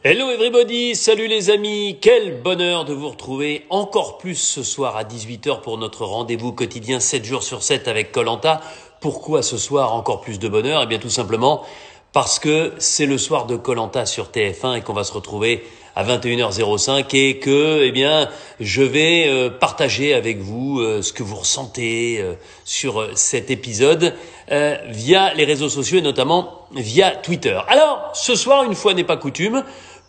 Hello everybody, salut les amis, quel bonheur de vous retrouver encore plus ce soir à 18h pour notre rendez-vous quotidien 7 jours sur 7 avec koh. Pourquoi ce soir encore plus de bonheur? Eh bien tout simplement parce que c'est le soir de koh sur TF1 et qu'on va se retrouver à 21h05 et que je vais partager avec vous ce que vous ressentez sur cet épisode via les réseaux sociaux et notamment via Twitter. Alors ce soir, une fois n'est pas coutume,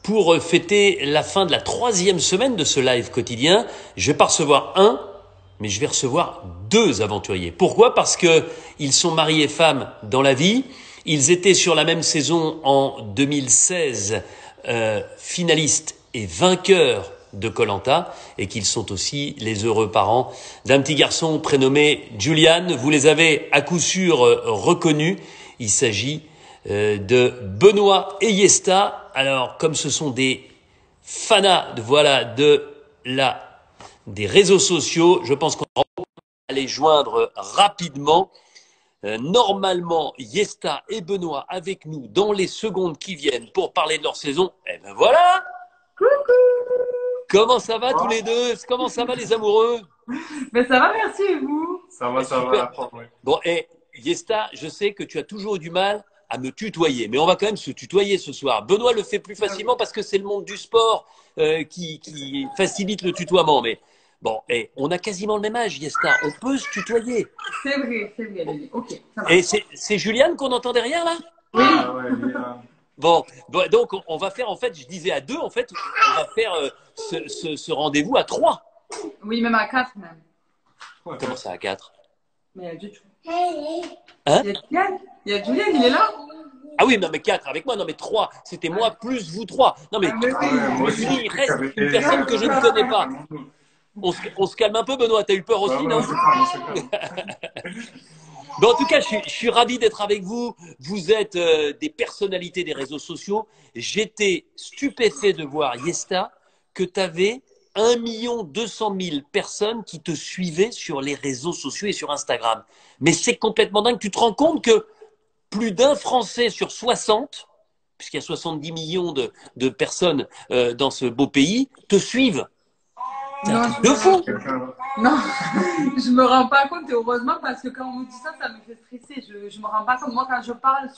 pour fêter la fin de la 3e semaine de ce live quotidien, je vais pas recevoir un, mais je vais recevoir 2 aventuriers. Pourquoi? Parce que ils sont mari et femme dans la vie. Ils étaient sur la même saison en 2016, finalistes et vainqueurs de koh et qu'ils sont aussi les heureux parents d'un petit garçon prénommé Julian. Vous les avez à coup sûr reconnus. Il s'agit de Benoît et Yesta. Alors, comme ce sont des fanas des réseaux sociaux, je pense qu'on va les joindre rapidement. Normalement, Yesta et Benoît avec nous dans les secondes qui viennent pour parler de leur saison. Et ben voilà. Coucou! Comment ça va tous les deux? Comment ça va les amoureux? Ben ça va, merci et vous? Ça va, ça Super. va. Ouais. Bon, et Yesta, je sais que tu as toujours eu du mal à me tutoyer, mais on va quand même se tutoyer ce soir. Benoît le fait plus facilement parce que c'est le monde du sport qui facilite le tutoiement. Mais bon, et on a quasiment le même âge, Yesta. On peut se tutoyer. C'est vrai, Lily. Ok, ça va. Et c'est Juliane qu'on entend derrière là? Oui, Ah ouais, bien. Bon, donc on va faire, en fait, je disais à 2, en fait, on va faire ce rendez-vous à 3. oui, même à 4 même. Ouais. Comment ça à 4? Mais il y a du tout. Hein? Il y a Julian, il est là? Ah oui, non mais 4 avec moi, non mais 3. C'était moi plus vous 3. Non mais Ah, mais Ah oui. ouais, je moi me suis aussi. dit, il reste une personne que je ne connais pas. On se calme un peu, Benoît. T'as eu peur aussi, Ouais, non? on se calme, on se calme. Mais en tout cas, je suis ravi d'être avec vous. Vous êtes des personnalités des réseaux sociaux. J'étais stupéfait de voir, Yesta, que tu avais 1 200 000 personnes qui te suivaient sur les réseaux sociaux et sur Instagram. Mais c'est complètement dingue. Tu te rends compte que plus d'un Français sur 60, puisqu'il y a 70 millions de personnes dans ce beau pays, te suivent. C'est un Non, truc de fou. non, je me rends pas compte et heureusement parce que quand on me dit ça, ça me fait stresser. Je me rends pas compte. Moi, quand je parle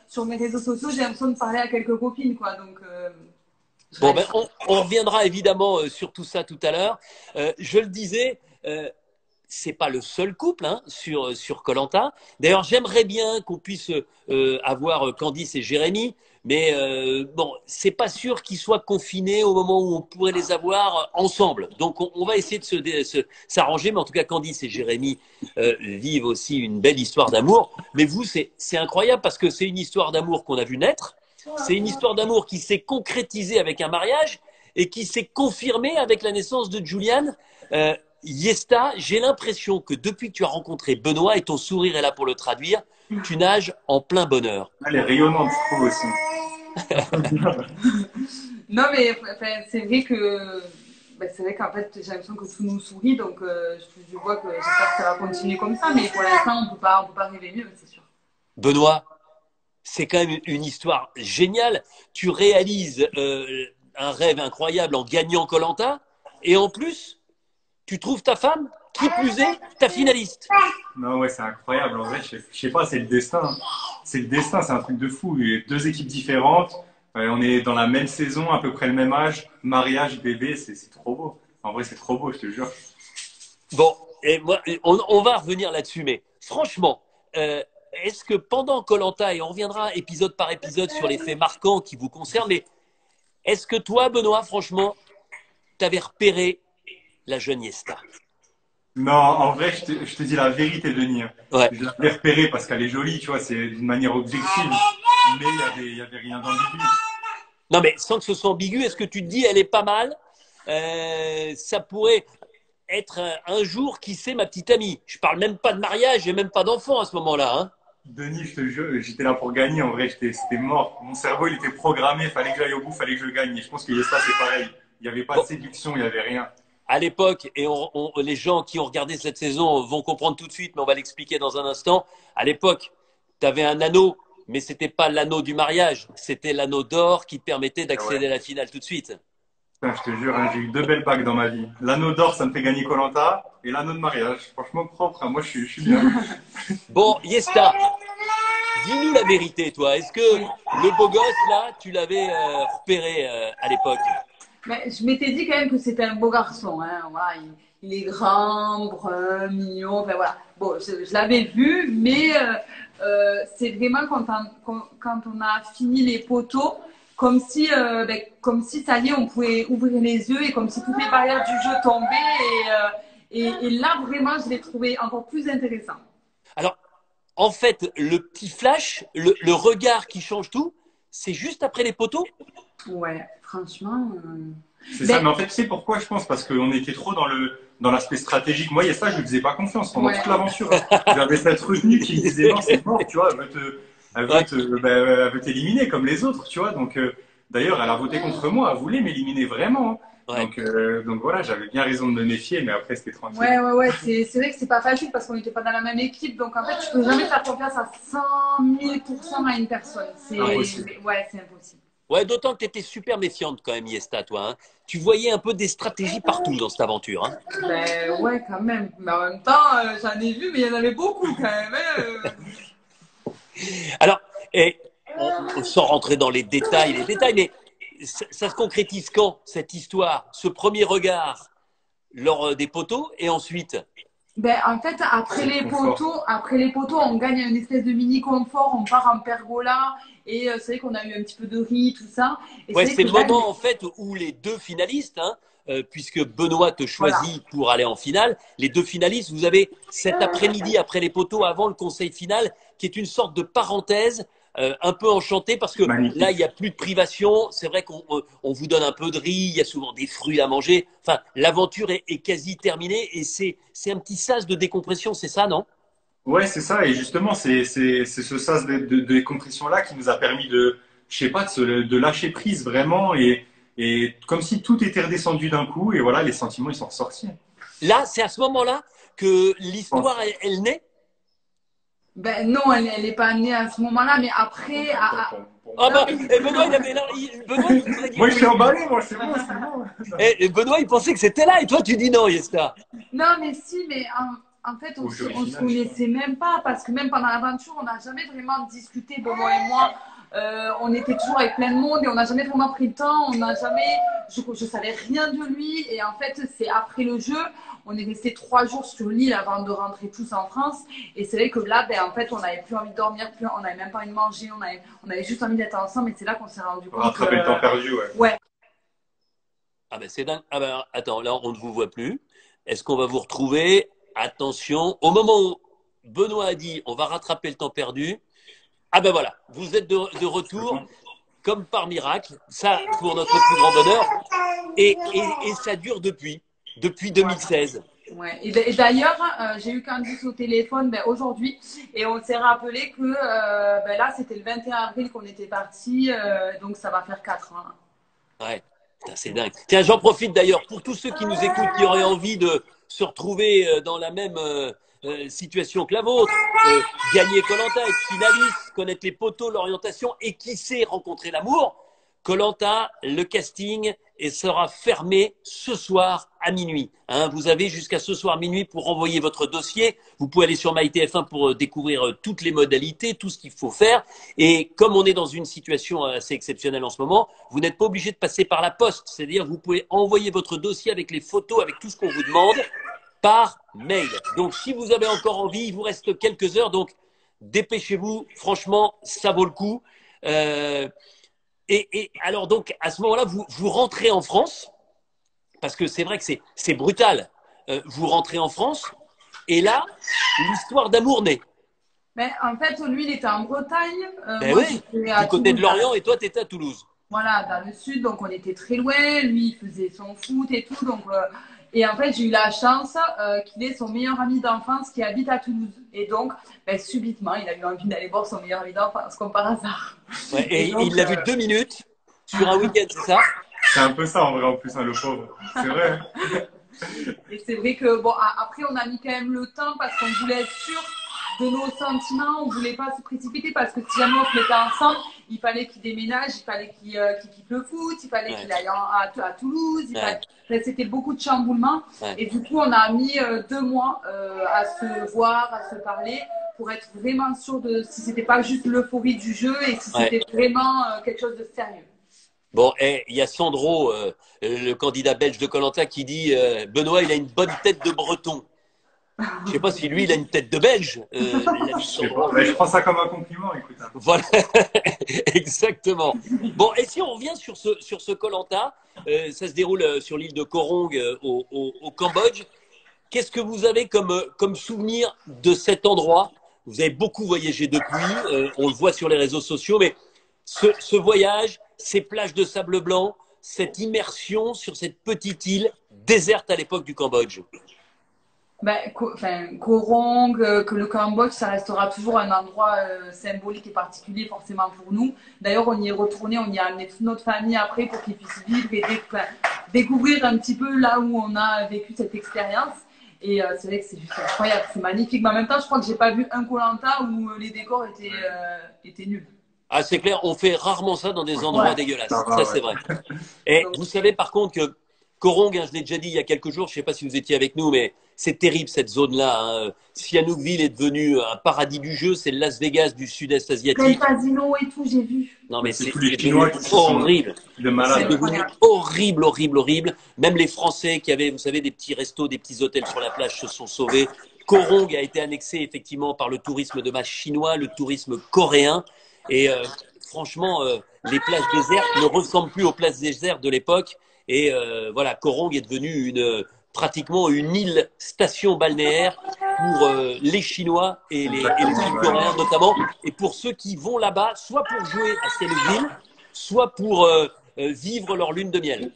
sur mes réseaux sociaux, j'ai l'impression de parler à quelques copines, quoi. Donc, Bon, ben, on reviendra évidemment sur tout ça tout à l'heure. Je le disais, c'est pas le seul couple sur koh. D'ailleurs, j'aimerais bien qu'on puisse avoir Candice et Jérémy, mais bon, c'est pas sûr qu'ils soient confinés au moment où on pourrait les avoir ensemble. Donc, on va essayer de s'arranger, mais en tout cas, Candice et Jérémy vivent aussi une belle histoire d'amour. Mais vous, c'est incroyable parce que c'est une histoire d'amour qu'on a vu naître. C'est une histoire d'amour qui s'est concrétisée avec un mariage et qui s'est confirmée avec la naissance de Julian. Yesta, j'ai l'impression que depuis que tu as rencontré Benoît, et ton sourire est là pour le traduire, tu nages en plein bonheur. Elle est rayonnante, je trouve aussi. non, mais enfin, c'est vrai qu'en fait, j'ai l'impression que tout nous sourit, donc je vois que j'espère que ça va continuer comme ça, mais pour l'instant, on peut pas rêver mieux, c'est sûr. Benoît, c'est quand même une histoire géniale. Tu réalises un rêve incroyable en gagnant koh et en plus, tu trouves ta femme, qui plus est, ta finaliste. Non, ouais, c'est incroyable. En vrai, je sais pas, c'est le destin. C'est le destin, c'est un truc de fou. Il y a 2 équipes différentes. On est dans la même saison, à peu près le même âge. Mariage, bébé, c'est trop beau. En vrai, c'est trop beau, je te jure. Bon, et moi, on va revenir là-dessus, mais franchement, est-ce que pendant koh et on reviendra épisode par épisode sur les faits marquants qui vous concernent, mais est-ce que toi, Benoît, franchement, t'avais repéré la jeune Yesta? Non, en vrai, je te dis la vérité, Denis. Ouais. Je l'avais repérée parce qu'elle est jolie, tu vois, c'est d'une manière objective. Mais il y avait rien d'ambigu. Non, mais sans que ce soit ambigu, est-ce que tu te dis, elle est pas mal? Ça pourrait être un jour, qui sait, ma petite amie. Je parle même pas de mariage et même pas d'enfant à ce moment-là. Hein. Denis, je te jure, j'étais là pour gagner. En vrai, c'était mort. Mon cerveau, il était programmé. Fallait que j'aille au bout, fallait que je gagne. Et je pense que Yesta, c'est pareil. Il n'y avait pas de séduction, il n'y avait rien. À l'époque, et les gens qui ont regardé cette saison vont comprendre tout de suite, mais on va l'expliquer dans un instant. À l'époque, tu avais un anneau mais c'était pas l'anneau du mariage, c'était l'anneau d'or qui te permettait Ah ouais. d'accéder à la finale tout de suite. Putain, je te jure, hein, j'ai eu 2 belles bagues dans ma vie. L'anneau d'or, ça me fait gagner koh et l'anneau de mariage. Franchement, propre, hein. Moi, je suis bien. Bon, Yesta, dis-nous la vérité, toi. Est-ce que le beau gosse, là, tu l'avais repéré à l'époque? Mais je m'étais dit quand même que c'était un beau garçon. Hein. Voilà, il est grand, brun, mignon. Enfin, voilà. Bon, je l'avais vu, mais c'est vraiment quand on a fini les poteaux, comme si ça y est, on pouvait ouvrir les yeux et comme si toutes les barrières du jeu tombaient. Et là, vraiment, je l'ai trouvé encore plus intéressant. Alors, en fait, le petit flash, le regard qui change tout, c'est juste après les poteaux? Ouais, franchement. C'est ça, mais en fait, tu sais pourquoi je pense? Parce qu'on était trop dans l'aspect stratégique. Moi, il y a ça, je lui faisais pas confiance pendant toute l'aventure. J'avais cette retenue qui me disait non, c'est mort, tu vois, elle veut t'éliminer comme les autres, tu vois. Donc, d'ailleurs, elle a voté contre moi, elle voulait m'éliminer vraiment, hein. Ouais. Donc voilà, j'avais bien raison de me méfier, mais après, c'était tranquille. Ouais. C'est vrai que c'est pas facile parce qu'on n'était pas dans la même équipe. Donc, en fait, tu peux jamais faire confiance à 100 000% à une personne. Impossible. Ouais, c'est impossible. Ouais, d'autant que tu étais super méfiante quand même, Yesta, toi. Hein. Tu voyais un peu des stratégies partout dans cette aventure. Hein. Ben ouais, quand même. Mais en même temps, j'en ai vu, mais il y en avait beaucoup quand même. Alors, sans rentrer dans les détails, mais ça se concrétise quand, cette histoire, ce premier regard lors des poteaux et ensuite? Ben, en fait, après les poteaux, on gagne une espèce de mini confort, on part en pergola et c'est vrai qu'on a eu un petit peu de riz, tout ça. Et Ouais, c'est c'est vrai le que là, moment en fait où les deux finalistes, hein, puisque Benoît te choisit pour aller en finale, les deux finalistes, vous avez cet après-midi après les poteaux, avant le conseil final, qui est une sorte de parenthèse. Un peu enchanté parce que là, il n'y a plus de privation. C'est vrai qu'on vous donne un peu de riz, il y a souvent des fruits à manger. Enfin, l'aventure est quasi terminée et c'est un petit sas de décompression, c'est ça, non? Ouais, c'est ça. Et justement, c'est ce sas de décompression-là qui nous a permis je sais pas, de lâcher prise vraiment et comme si tout était redescendu d'un coup. Et voilà, les sentiments, ils sont ressortis. Là, c'est à ce moment-là que Je pense. l'histoire, elle naît. ben non, elle n'est pas née à ce moment-là, mais après, Ah non, bah, et Benoît, Benoît, il nous a dit Moi, je suis oui. emballé, moi, c'est bon, c'est bon. Et Benoît, il pensait que c'était là, et toi, tu dis non, Yesta. non, mais si, mais en fait, Au jury on se final, je connaissait même pas parce que même pendant l'aventure, on n'a jamais vraiment discuté, Bobo et moi. On était toujours avec plein de monde et on n'a jamais vraiment pris le temps. On n'a jamais, je savais rien de lui et en fait, c'est après le jeu, on est resté 3 jours sur l'île avant de rentrer tous en France. Et c'est vrai que là, ben, en fait, on n'avait plus envie de dormir, on n'avait même pas envie de manger, on avait juste envie d'être ensemble. Et c'est là qu'on s'est rendu compte. Rattraper le temps perdu, ouais. Ouais. Ah ben c'est dingue. Ah ben attends, là, on ne vous voit plus. Est-ce qu'on va vous retrouver? Attention, au moment où Benoît a dit on va rattraper le temps perdu, ah ben voilà, vous êtes de retour comme par miracle, ça pour notre plus grand bonheur, et ça dure depuis 2016. Ouais. Et d'ailleurs, j'ai eu Candice au téléphone aujourd'hui et on s'est rappelé que ben là, c'était le 21 avril qu'on était parti, donc ça va faire 4 ans. Ouais, putain, c'est dingue. Tiens, j'en profite d'ailleurs pour tous ceux qui nous écoutent, qui auraient envie de se retrouver dans la même situation que la vôtre, gagner koh être finaliste, connaître les poteaux, l'orientation et qui sait rencontrer l'amour. koh le casting sera fermé ce soir à minuit. Hein, vous avez jusqu'à ce soir minuit pour envoyer votre dossier. Vous pouvez aller sur MyTF1 pour découvrir toutes les modalités, tout ce qu'il faut faire. Et comme on est dans une situation assez exceptionnelle en ce moment, vous n'êtes pas obligé de passer par la poste. C'est-à-dire vous pouvez envoyer votre dossier avec les photos, avec tout ce qu'on vous demande par mail. Donc si vous avez encore envie, il vous reste quelques heures. Donc dépêchez-vous. Franchement, ça vaut le coup. Et alors donc à ce moment-là, vous rentrez en France parce que c'est vrai que c'est brutal. Vous rentrez en France et là, l'histoire d'amour naît. Mais en fait, lui, il était en Bretagne. Ben Moi, oui, j'étais du côté de Lorient et toi, tu étais à Toulouse. Voilà, dans le sud, donc on était très loin. Lui, il faisait son foot et tout. Donc, et en fait, j'ai eu la chance qu'il ait son meilleur ami d'enfance qui habite à Toulouse. Et donc, ben, subitement, il a eu envie d'aller voir son meilleur ami d'enfance, comme par hasard. Ouais, et donc, il l'a vu 2 minutes sur un week-end, c'est ça? C'est un peu ça en vrai, en plus, hein, le pauvre. C'est vrai. Et c'est vrai que, bon, après, on a mis quand même le temps parce qu'on voulait être sûr de nos sentiments, on voulait pas se précipiter parce que si jamais on se mettait ensemble, il fallait qu'il déménage, il fallait qu'il quitte le foot, il fallait qu'il aille à Toulouse, enfin, c'était beaucoup de chamboulements. Et du coup, on a mis 2 mois à se voir, à se parler pour être vraiment sûr de si c'était pas juste l'euphorie du jeu et si c'était vraiment quelque chose de sérieux. Bon, il y a Sandro, le candidat belge de koh qui dit Benoît, il a une bonne tête de breton. Je sais pas si lui, il a une tête de belge. Je prends ça comme un compliment, écoute. Voilà, exactement. Bon, et si on revient sur ce koh ça se déroule sur l'île de Koh Rong au Cambodge. Qu'est-ce que vous avez comme souvenir de cet endroit? Vous avez beaucoup voyagé depuis, on le voit sur les réseaux sociaux, mais ce voyage, ces plages de sable blanc, cette immersion sur cette petite île déserte à l'époque du Cambodge. Koh Rong, que le Cambodge, ça restera toujours un endroit symbolique et particulier forcément pour nous. D'ailleurs, on y est retourné, on y a amené toute notre famille après pour qu'ils puissent vivre et découvrir un petit peu là où on a vécu cette expérience. Et c'est vrai que c'est juste incroyable, c'est magnifique. Mais en même temps, je crois que j'ai pas vu un Koh Lanta où les décors étaient nuls. Ah, c'est clair, on fait rarement ça dans des endroits dégueulasses. Ça, c'est vrai. Et vous savez par contre que Koh Rong, je l'ai déjà dit il y a quelques jours, je ne sais pas si vous étiez avec nous, mais c'est terrible cette zone-là. Sihanoukville est devenu un paradis du jeu, c'est le Las Vegas du sud-est asiatique. Le casino et tout, j'ai vu. Non, mais c'est horrible. C'est devenu horrible, horrible, horrible. Même les Français qui avaient, vous savez, des petits restos, des petits hôtels sur la plage se sont sauvés. Koh Rong a été annexé effectivement par le tourisme de masse chinois, le tourisme coréen. Et franchement, les plages désertes ne ressemblent plus aux plages désertes de l'époque. Et voilà, Koh Rong est devenu pratiquement une île station balnéaire pour les Chinois et les Sud-Coréens notamment. Et pour ceux qui vont là-bas, soit pour jouer à Sihanoukville, soit pour vivre leur lune de miel.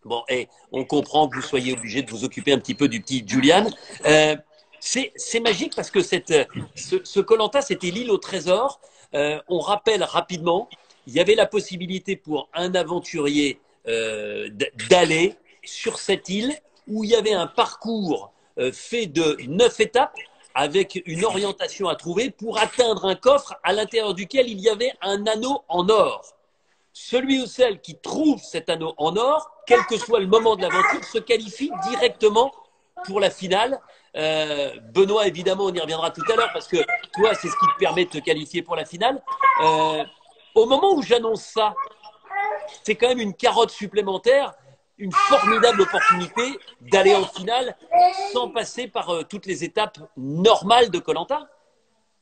Bon, et on comprend que vous soyez obligé de vous occuper un petit peu du petit Julian. C'est magique parce que ce Koh Lanta, c'était l'île au trésor. On rappelle rapidement, il y avait la possibilité pour un aventurier d'aller sur cette île où il y avait un parcours fait de 9 étapes avec une orientation à trouver pour atteindre un coffre à l'intérieur duquel il y avait un anneau en or. Celui ou celle qui trouve cet anneau en or, quel que soit le moment de l'aventure, se qualifie directement pour la finale. Benoît, évidemment, on y reviendra tout à l'heure parce que toi, c'est ce qui te permet de te qualifier pour la finale. Au moment où j'annonce ça, c'est quand même une carotte supplémentaire, une formidable opportunité d'aller en finale sans passer par toutes les étapes normales de Koh Lanta.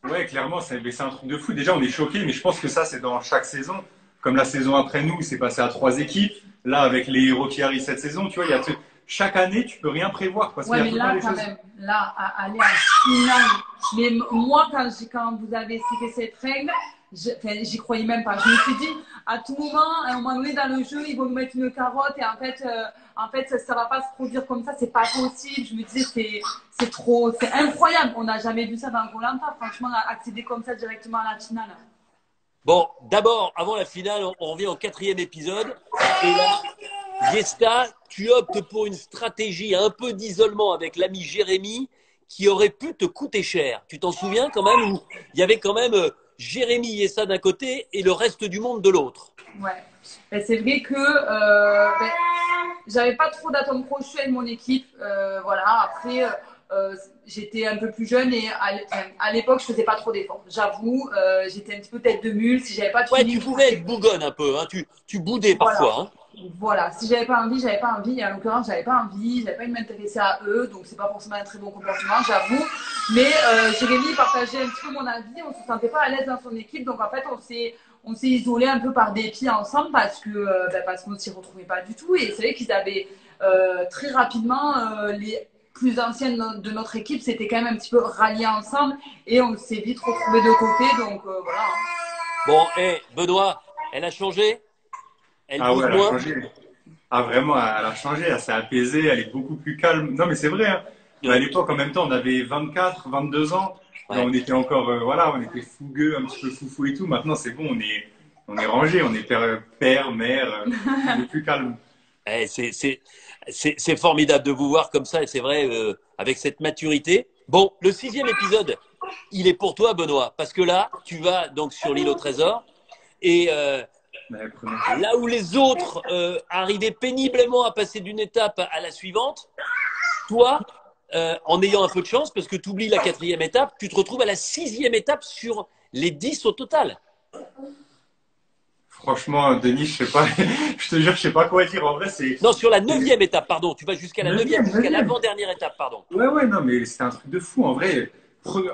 Ouais, clairement, c'est un truc de fou. Déjà, on est choqués, mais je pense que ça, c'est dans chaque saison. Comme la saison après nous, c'est passé à 3 équipes. Là, avec les héros qui arrivent cette saison, tu vois, chaque année, tu peux rien prévoir. Parce ouais, mais là, quand même, là, aller en finale. Mais moi, quand vous avez cité cette règle, j'y croyais même pas. Je me suis dit, à tout moment, à un moment donné dans le jeu, ils vont nous mettre une carotte et en fait, ça va pas se produire comme ça. C'est pas possible. Je me disais, c'est incroyable. On n'a jamais vu ça dans Koh Lanta. Franchement, accéder comme ça directement à la finale. Bon, d'abord, avant la finale, on revient au 4e épisode. Et là, Yesta, tu optes pour une stratégie un peu d'isolement avec l'ami Jérémy qui aurait pu te coûter cher. Tu t'en souviens quand même où il y avait quand même Jérémy Yesta d'un côté et le reste du monde de l'autre. Ouais, c'est vrai que j'avais pas trop d'atomes crochus avec mon équipe. Voilà, après, j'étais un peu plus jeune et à l'époque, je faisais pas trop d'efforts. J'avoue, j'étais un petit peu tête de mule. Si j'avais pas de tu pouvais être bougonne un peu, hein. Tu boudais parfois. Voilà. Hein. Voilà, si j'avais pas envie, j'avais pas envie. Et en l'occurrence, j'avais pas envie de m'intéresser à eux, donc c'est pas forcément un très bon comportement, j'avoue. Mais Jérémy partageait un petit peu mon avis, on se sentait pas à l'aise dans son équipe, donc en fait, on s'est isolé un peu par dépit ensemble parce qu'on ne s'y retrouvait pas du tout. Et c'est vrai qu'ils avaient très rapidement les plus anciennes de notre équipe, c'était quand même un petit peu ralliés ensemble et on s'est vite retrouvés de côté, donc voilà. Bon, Benoît, elle a changé? Elle elle a moins. changé. Ah, vraiment, elle a changé, elle s'est apaisée, elle est beaucoup plus calme. Non, mais c'est vrai, hein. À l'époque, en même temps, on avait 24, 22 ans. Ouais. On était encore, on était fougueux, un petit peu foufou et tout. Maintenant, c'est bon, on est rangé, on est père, mère, on est plus calme. C'est formidable de vous voir comme ça, et c'est vrai, avec cette maturité. Bon, le 6e épisode, il est pour toi, Benoît. Parce que là, tu vas donc sur l'île au trésor. Et là où les autres arrivaient péniblement à passer d'une étape à la suivante, toi, en ayant un peu de chance, parce que tu oublies la 4e étape, tu te retrouves à la 6e étape sur les 10 au total. Franchement, Denis, je sais pas, je te jure, je sais pas quoi dire. En vrai, c'est. Non, sur la 9e étape, pardon. Tu vas jusqu'à la 9e, jusqu'à 9e. l'avant-dernière étape, pardon. Ouais, non, mais c'était un truc de fou. En vrai,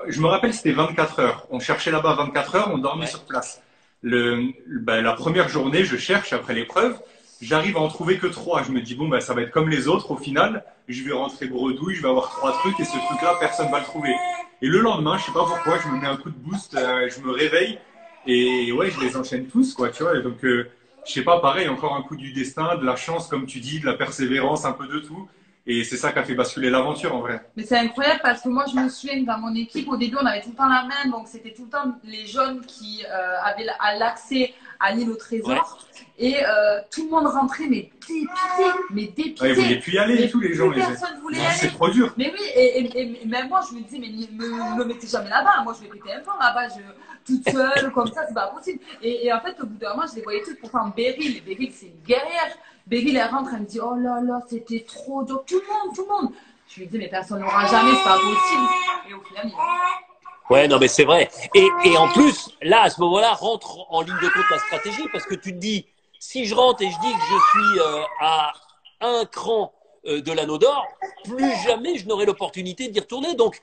je me rappelle, c'était 24 heures. On cherchait là-bas 24 heures, on dormait sur place. La première journée, je cherche après l'épreuve. J'arrive à en trouver que 3. Je me dis, bon, bah, ça va être comme les autres. Au final, je vais rentrer bredouille, je vais avoir 3 trucs et ce truc-là, personne va le trouver. Et le lendemain, je sais pas pourquoi, je me mets un coup de boost, je me réveille et ouais, je les enchaîne tous, quoi, tu vois. Et donc, je sais pas, pareil, encore un coup du destin, de la chance, comme tu dis, de la persévérance, un peu de tout. Et c'est ça qui a fait basculer l'aventure, en vrai. Mais c'est incroyable parce que moi, je me souviens que dans mon équipe, au début, on avait tout le temps la même. Donc, c'était tout le temps les jeunes qui avaient l'accès à l'île au trésor. Ouais. Et tout le monde rentrait, mais dépité. Ouais, ils voulaient plus y aller, tous les gens. Personne voulait y aller. C'est trop dur. Mais oui, et même moi, je me disais, mais ne me mettez jamais là-bas. Moi, je vais péter un plan là-bas, toute seule, comme ça, c'est pas possible. Et en fait, au bout d'un moment, je les voyais toutes. Pourtant, Beryl, c'est une guerrière. Beryl, elle rentre, elle me dit, oh là, c'était trop dur. Tout le monde. Je lui dis, mais personne n'aura jamais, c'est pas possible. Et au final, Ouais, non, mais c'est vrai. Et en plus, là, à ce moment-là, rentre en ligne de compte la stratégie parce que tu te dis, si je rentre et je dis que je suis à un cran de l'anneau d'or, plus jamais je n'aurai l'opportunité d'y retourner. Donc,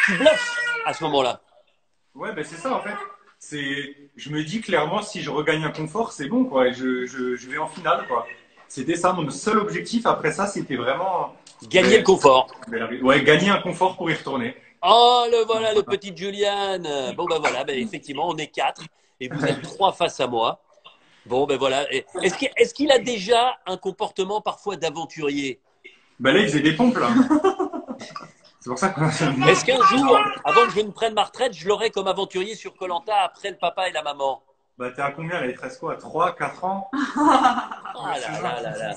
tu bluffes à ce moment-là. Ouais, ben c'est ça, en fait. Je me dis clairement, si je regagne un confort, c'est bon, quoi. Et je vais en finale, quoi. C'était ça, mon seul objectif. Après ça, c'était vraiment. Gagner le confort. Ouais, gagner un confort pour y retourner. Oh, voilà, le petit Julian. Bon, ben voilà, effectivement, on est 4 et vous êtes 3 face à moi. Bon, ben voilà. Est-ce qu'il a déjà un comportement parfois d'aventurier? Ben là, il faisait des pompes, là. C'est pour ça qu'on a. Est-ce qu'un jour, avant que je ne prenne ma retraite, je l'aurai comme aventurier sur koh après le papa et la maman? Bah, t'es à combien là? Il te reste quoi? 3, 4 ans? Oh là.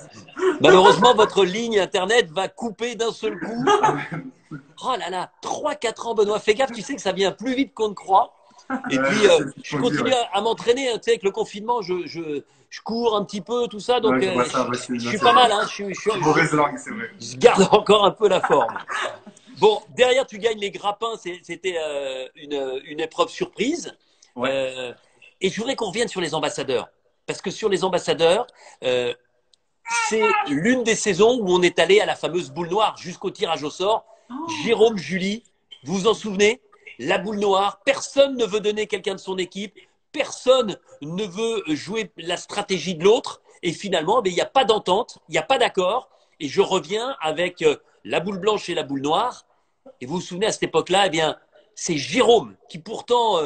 Malheureusement, votre ligne internet va couper d'un seul coup. Oh là là, 3-4 ans, Benoît. Fais gaffe, tu sais que ça vient plus vite qu'on ne croit. Et puis, je continue à m'entraîner. Tu sais, avec le confinement, je cours un petit peu, tout ça. Donc, je suis pas mal. Hein, mauvaise langue, c'est vrai. Je garde encore un peu la forme. Bon, derrière, tu gagnes les grappins. C'était une épreuve surprise. Ouais. Et je voudrais qu'on revienne sur les ambassadeurs. Parce que sur les ambassadeurs, c'est l'une des saisons où on est allé à la fameuse boule noire jusqu'au tirage au sort. Jérôme, Julie, vous vous en souvenez? La boule noire, personne ne veut donner quelqu'un de son équipe, personne ne veut jouer la stratégie de l'autre. Et finalement, il n'y a pas d'entente, il n'y a pas d'accord. Et je reviens avec la boule blanche et la boule noire. Et vous vous souvenez, à cette époque-là, eh bien, c'est Jérôme qui pourtant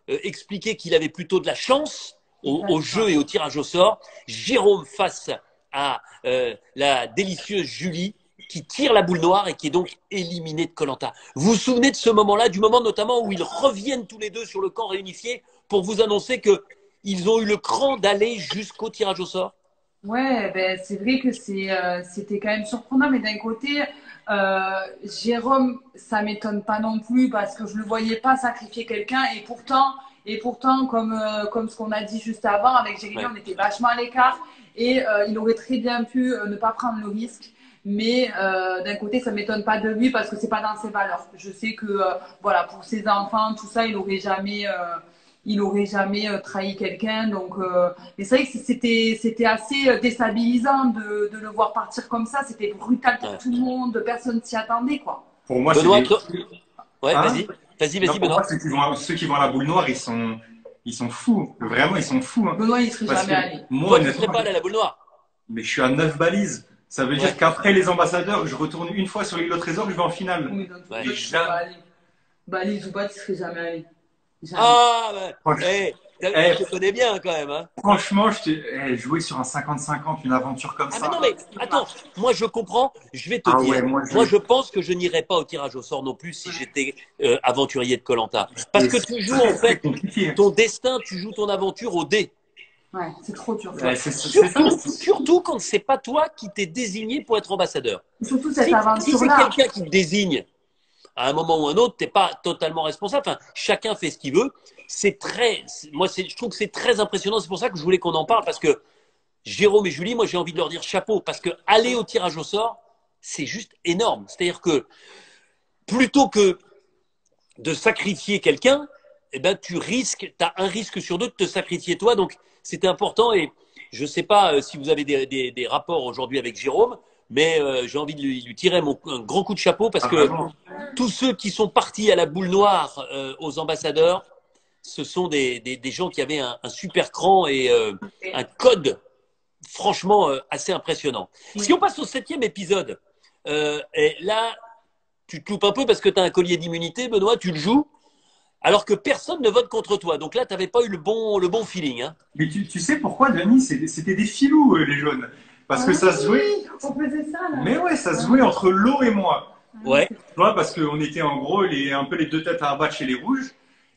expliquait qu'il avait plutôt de la chance au jeu et au tirage au sort. Jérôme face à la délicieuse Julie qui tire la boule noire et qui est donc éliminée de koh. Vous vous souvenez de ce moment-là, du moment notamment où ils reviennent tous les deux sur le camp réunifié pour vous annoncer qu'ils ont eu le cran d'aller jusqu'au tirage au sort? Ouais, ben, c'est vrai que c'était quand même surprenant, mais d'un côté, Jérôme, ça m'étonne pas non plus parce que je le voyais pas sacrifier quelqu'un et pourtant comme ce qu'on a dit juste avant, avec Jérémy, on était vachement à l'écart et il aurait très bien pu ne pas prendre le risque. Mais d'un côté, ça m'étonne pas de lui parce que c'est pas dans ses valeurs. Je sais que voilà, pour ses enfants, tout ça, il aurait jamais trahi quelqu'un. Donc, mais c'est vrai que c'était assez déstabilisant de le voir partir comme ça. C'était brutal pour tout le monde. Personne s'y attendait, quoi. Pour moi, Benoît, ouais, vas-y, Benoît. Moi, ceux qui vont à la boule noire, ils sont fous. Vraiment, ils sont fous. Hein. Benoît, il serait jamais allé. Moi, tu ne serais pas allé à la boule noire. Mais je suis à 9 balises. Ça veut dire qu'après les ambassadeurs, je retourne une fois sur l'île au trésor, je vais en finale. Oui, donc balise ou pas, tu serais jamais allé. Jamais. Ah, je te connais bien quand même. Hein. Franchement, jouer sur un 50-50, une aventure comme ça. Mais non, mais attends, moi je comprends, je vais te dire. Ouais, moi, je pense que je n'irais pas au tirage au sort non plus si j'étais aventurier de koh. Parce que tu joues en fait ton destin, tu joues ton aventure au dé. Ouais, c'est trop dur. Ouais, surtout quand c'est pas toi qui t'es désigné pour être ambassadeur. Surtout cette si aventure-là. c'est quelqu'un qui te désigne, à un moment ou un autre, t'es pas totalement responsable. Enfin, chacun fait ce qu'il veut. Je trouve que c'est très impressionnant. C'est pour ça que je voulais qu'on en parle parce que Jérôme et Julie, moi, j'ai envie de leur dire chapeau parce que aller au tirage au sort, c'est juste énorme. C'est-à-dire que plutôt que de sacrifier quelqu'un, eh ben, tu as un risque sur deux de te sacrifier toi. Donc, c'était important et je ne sais pas si vous avez des rapports aujourd'hui avec Jérôme, mais j'ai envie de lui tirer un grand coup de chapeau parce que tous ceux qui sont partis à la boule noire aux ambassadeurs, ce sont des gens qui avaient un super cran et un code franchement assez impressionnant. Si on passe au 7e épisode, et là, tu te loupes un peu parce que tu as un collier d'immunité, Benoît, tu le joues, alors que personne ne vote contre toi. Donc là, tu n'avais pas eu le bon feeling. Hein. Mais tu sais pourquoi, Denis? C'était des filous, les jaunes. Parce que ça se jouait. On faisait ça, là. Mais ouais, ça se jouait entre Lo et moi. Ouais. Tu vois, parce qu'on était en gros un peu les deux têtes à abattre chez les rouges.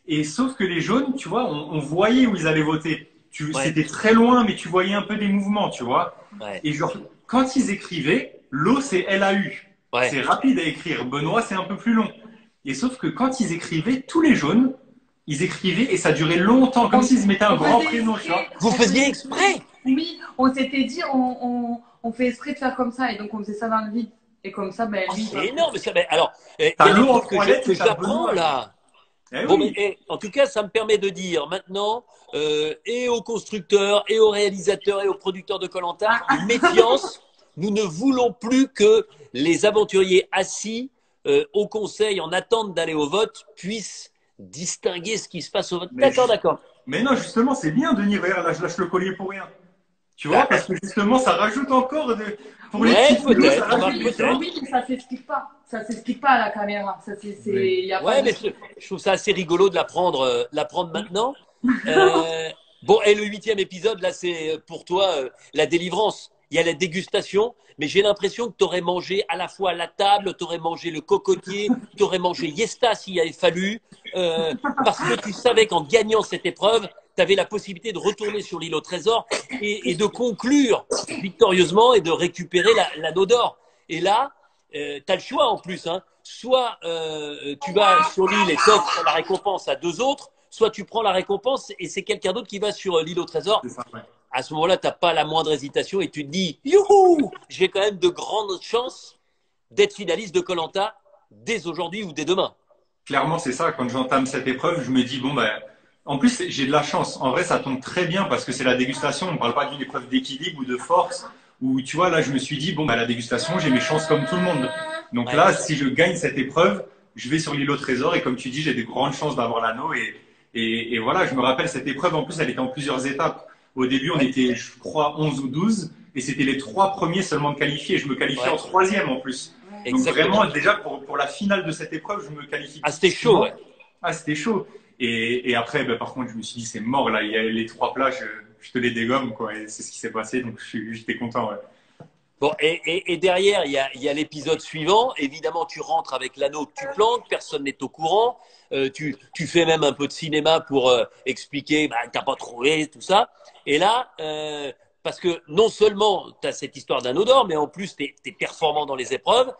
Et sauf que les jaunes, tu vois, on voyait où ils allaient voter. C'était très loin, mais tu voyais un peu des mouvements, tu vois. Ouais. Et genre, quand ils écrivaient, Lo, c'est LAU. Ouais. C'est rapide à écrire. Benoît, c'est un peu plus long. Et sauf que quand ils écrivaient, tous les jaunes, ils écrivaient et ça durait longtemps, comme s'ils mettaient un grand prénom, tu vois. Vous faisiez exprès? Oui, on s'était dit, on fait exprès de faire comme ça, et donc on faisait ça dans le vide. Et comme ça, ben lui. C'est énorme. Alors, T'as il y a l'eau des en trucs toilette que et t'as j'apprends Benoît. là. Eh Bon, oui. mais en tout cas, ça me permet de dire maintenant, et aux constructeurs, et aux réalisateurs, et aux producteurs de koh méfiance. Nous ne voulons plus que les aventuriers assis au conseil en attente d'aller au vote puissent distinguer ce qui se passe au vote. D'accord. Mais non, justement, c'est bien, Denis. Regarde, là, je lâche le collier pour rien. Tu vois, parce que justement, ça rajoute encore pour les petits filous, ça rajoute des choses. Oui, mais ça s'explique pas. Ça s'explique pas à la caméra. Y a Ouais, pas mais je trouve ça assez rigolo de l'apprendre maintenant. Bon, et le 8e épisode, là, c'est pour toi la délivrance. Il y a la dégustation, mais j'ai l'impression que tu aurais mangé à la fois la table, tu aurais mangé le cocotier, tu aurais mangé Yesta s'il avait fallu, parce que tu savais qu'en gagnant cette épreuve, tu avais la possibilité de retourner sur l'île au trésor et de conclure victorieusement et de récupérer l'anneau d'or. Et là, tu as le choix en plus. Hein. Soit tu vas sur l'île et t'offres la récompense à deux autres, soit tu prends la récompense et c'est quelqu'un d'autre qui va sur l'île au trésor. C'est ça, ouais. À ce moment-là, tu n'as pas la moindre hésitation et tu te dis, youhou, j'ai quand même de grandes chances d'être finaliste de koh dès aujourd'hui ou dès demain. Clairement, c'est ça. Quand j'entame cette épreuve, je me dis, bon, ben, en plus, j'ai de la chance. En vrai, ça tombe très bien parce que c'est la dégustation. On ne parle pas d'une épreuve d'équilibre ou de force. Où, tu vois, là, je me suis dit, bon, ben, la dégustation, j'ai mes chances comme tout le monde. Donc là, si je gagne cette épreuve, je vais sur l'île au trésor et comme tu dis, j'ai des grandes chances d'avoir l'anneau. Et voilà, je me rappelle cette épreuve. En plus, elle était en plusieurs étapes. Au début, on était, je crois, 11 ou 12 et c'était les 3 premiers seulement de qualifiés. Je me qualifiais en 3e en plus. Donc vraiment, déjà, pour la finale de cette épreuve, je me qualifie. Ah, c'était chaud, ouais. Ah, c'était chaud. Et après, ben, par contre, je me suis dit, c'est mort, là. Il y a les 3 plats, je te les dégomme, quoi. Et c'est ce qui s'est passé, donc j'étais content, ouais. Bon, et derrière, il y a l'épisode suivant. Évidemment, tu rentres avec l'anneau que tu plantes, personne n'est au courant. Tu fais même un peu de cinéma pour expliquer que t'as pas trouvé, tout ça. Et là, parce que non seulement tu as cette histoire d'anneau d'or, mais en plus, tu es performant dans les épreuves,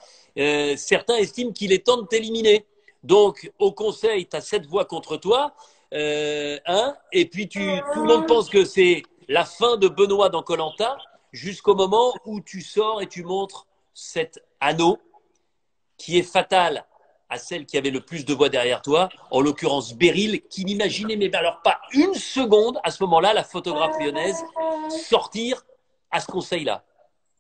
certains estiment qu'il est temps de t'éliminer. Donc, au conseil, tu as 7 voix contre toi. Et puis, tout le monde pense que c'est la fin de Benoît dans koh jusqu'au moment où tu sors et tu montres cet anneau qui est fatal à celle qui avait le plus de voix derrière toi, en l'occurrence Beryl, qui n'imaginait mais alors pas une seconde à ce moment-là la photographe lyonnaise sortir à ce conseil-là.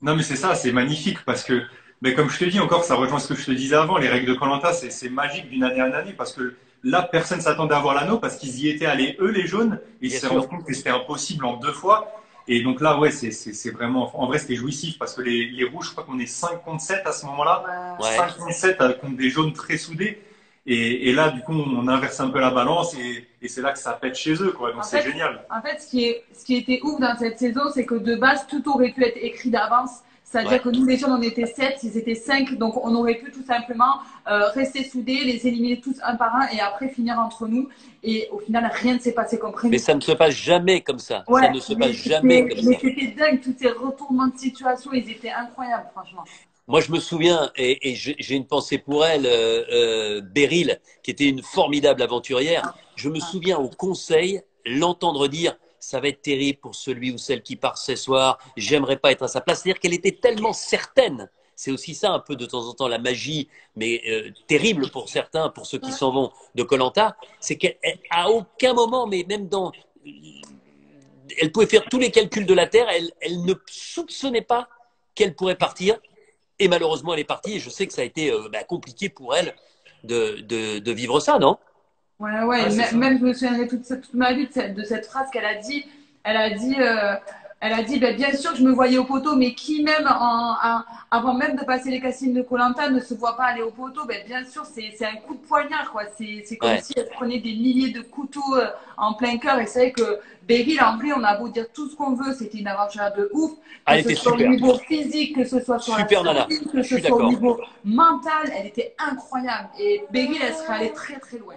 Non, mais c'est ça, c'est magnifique parce que, mais comme je te dis encore, ça rejoint ce que je te disais avant, les règles de koh c'est magique d'une année en année parce que là, personne s'attendait à voir l'anneau parce qu'ils y étaient allés, eux, les jaunes, et ils se sont rendus compte que c'était impossible en 2 fois. Et donc là, ouais, c'est vraiment, en vrai, c'était jouissif parce que les rouges, je crois qu'on est 5 contre 7 à ce moment-là. Ouais. 5 contre 7 contre des jaunes très soudés. Et là, du coup, on inverse un peu la balance et c'est là que ça pète chez eux, quoi. Donc c'est génial. En fait, ce qui était ouf dans cette saison, c'est que de base, tout aurait pu être écrit d'avance. C'est-à-dire que nous, les jeunes, on était 7, ils étaient 5, donc on aurait pu tout simplement rester soudés, les éliminer tous un par un et après finir entre nous. Et au final, rien ne s'est passé comme prévu. Mais ça ne se passe jamais comme ça. Ouais, ça ne se passe jamais comme ça. Mais c'était dingue, tous ces retournements de situation, ils étaient incroyables, franchement. Moi, je me souviens, et j'ai une pensée pour elle, Beryl, qui était une formidable aventurière. Je me souviens au conseil, l'entendre dire, ça va être terrible pour celui ou celle qui part ce soir, j'aimerais pas être à sa place. C'est-à-dire qu'elle était tellement certaine. C'est aussi ça, un peu de temps en temps, la magie, mais terrible pour certains, pour ceux qui s'en vont de koh, c'est qu'à aucun moment, mais même dans. Elle pouvait faire tous les calculs de la Terre, elle ne soupçonnait pas qu'elle pourrait partir. Et malheureusement, elle est partie. Et je sais que ça a été compliqué pour elle de vivre ça, non? Ouais, ouais. Même je me souviendrai toute ma vie de cette phrase qu'elle a dit. Elle a dit, elle a dit, ben, bien sûr que je me voyais au poteau, mais qui même avant même de passer les castings de koh ne se voit pas aller au poteau. Ben, bien sûr, c'est un coup de poignard, quoi. C'est comme Ouais. si elle prenait des milliers de couteaux en plein cœur. Et c'est vrai que Beryl, en vrai, on a beau dire tout ce qu'on veut, c'était une aventure de ouf. Ah, Que elle ce était soit au super. niveau physique, que ce soit sur la Super nana. survie, que Je ce suis soit au d'accord. niveau mental, elle était incroyable. Et Beryl, elle serait allée très très loin.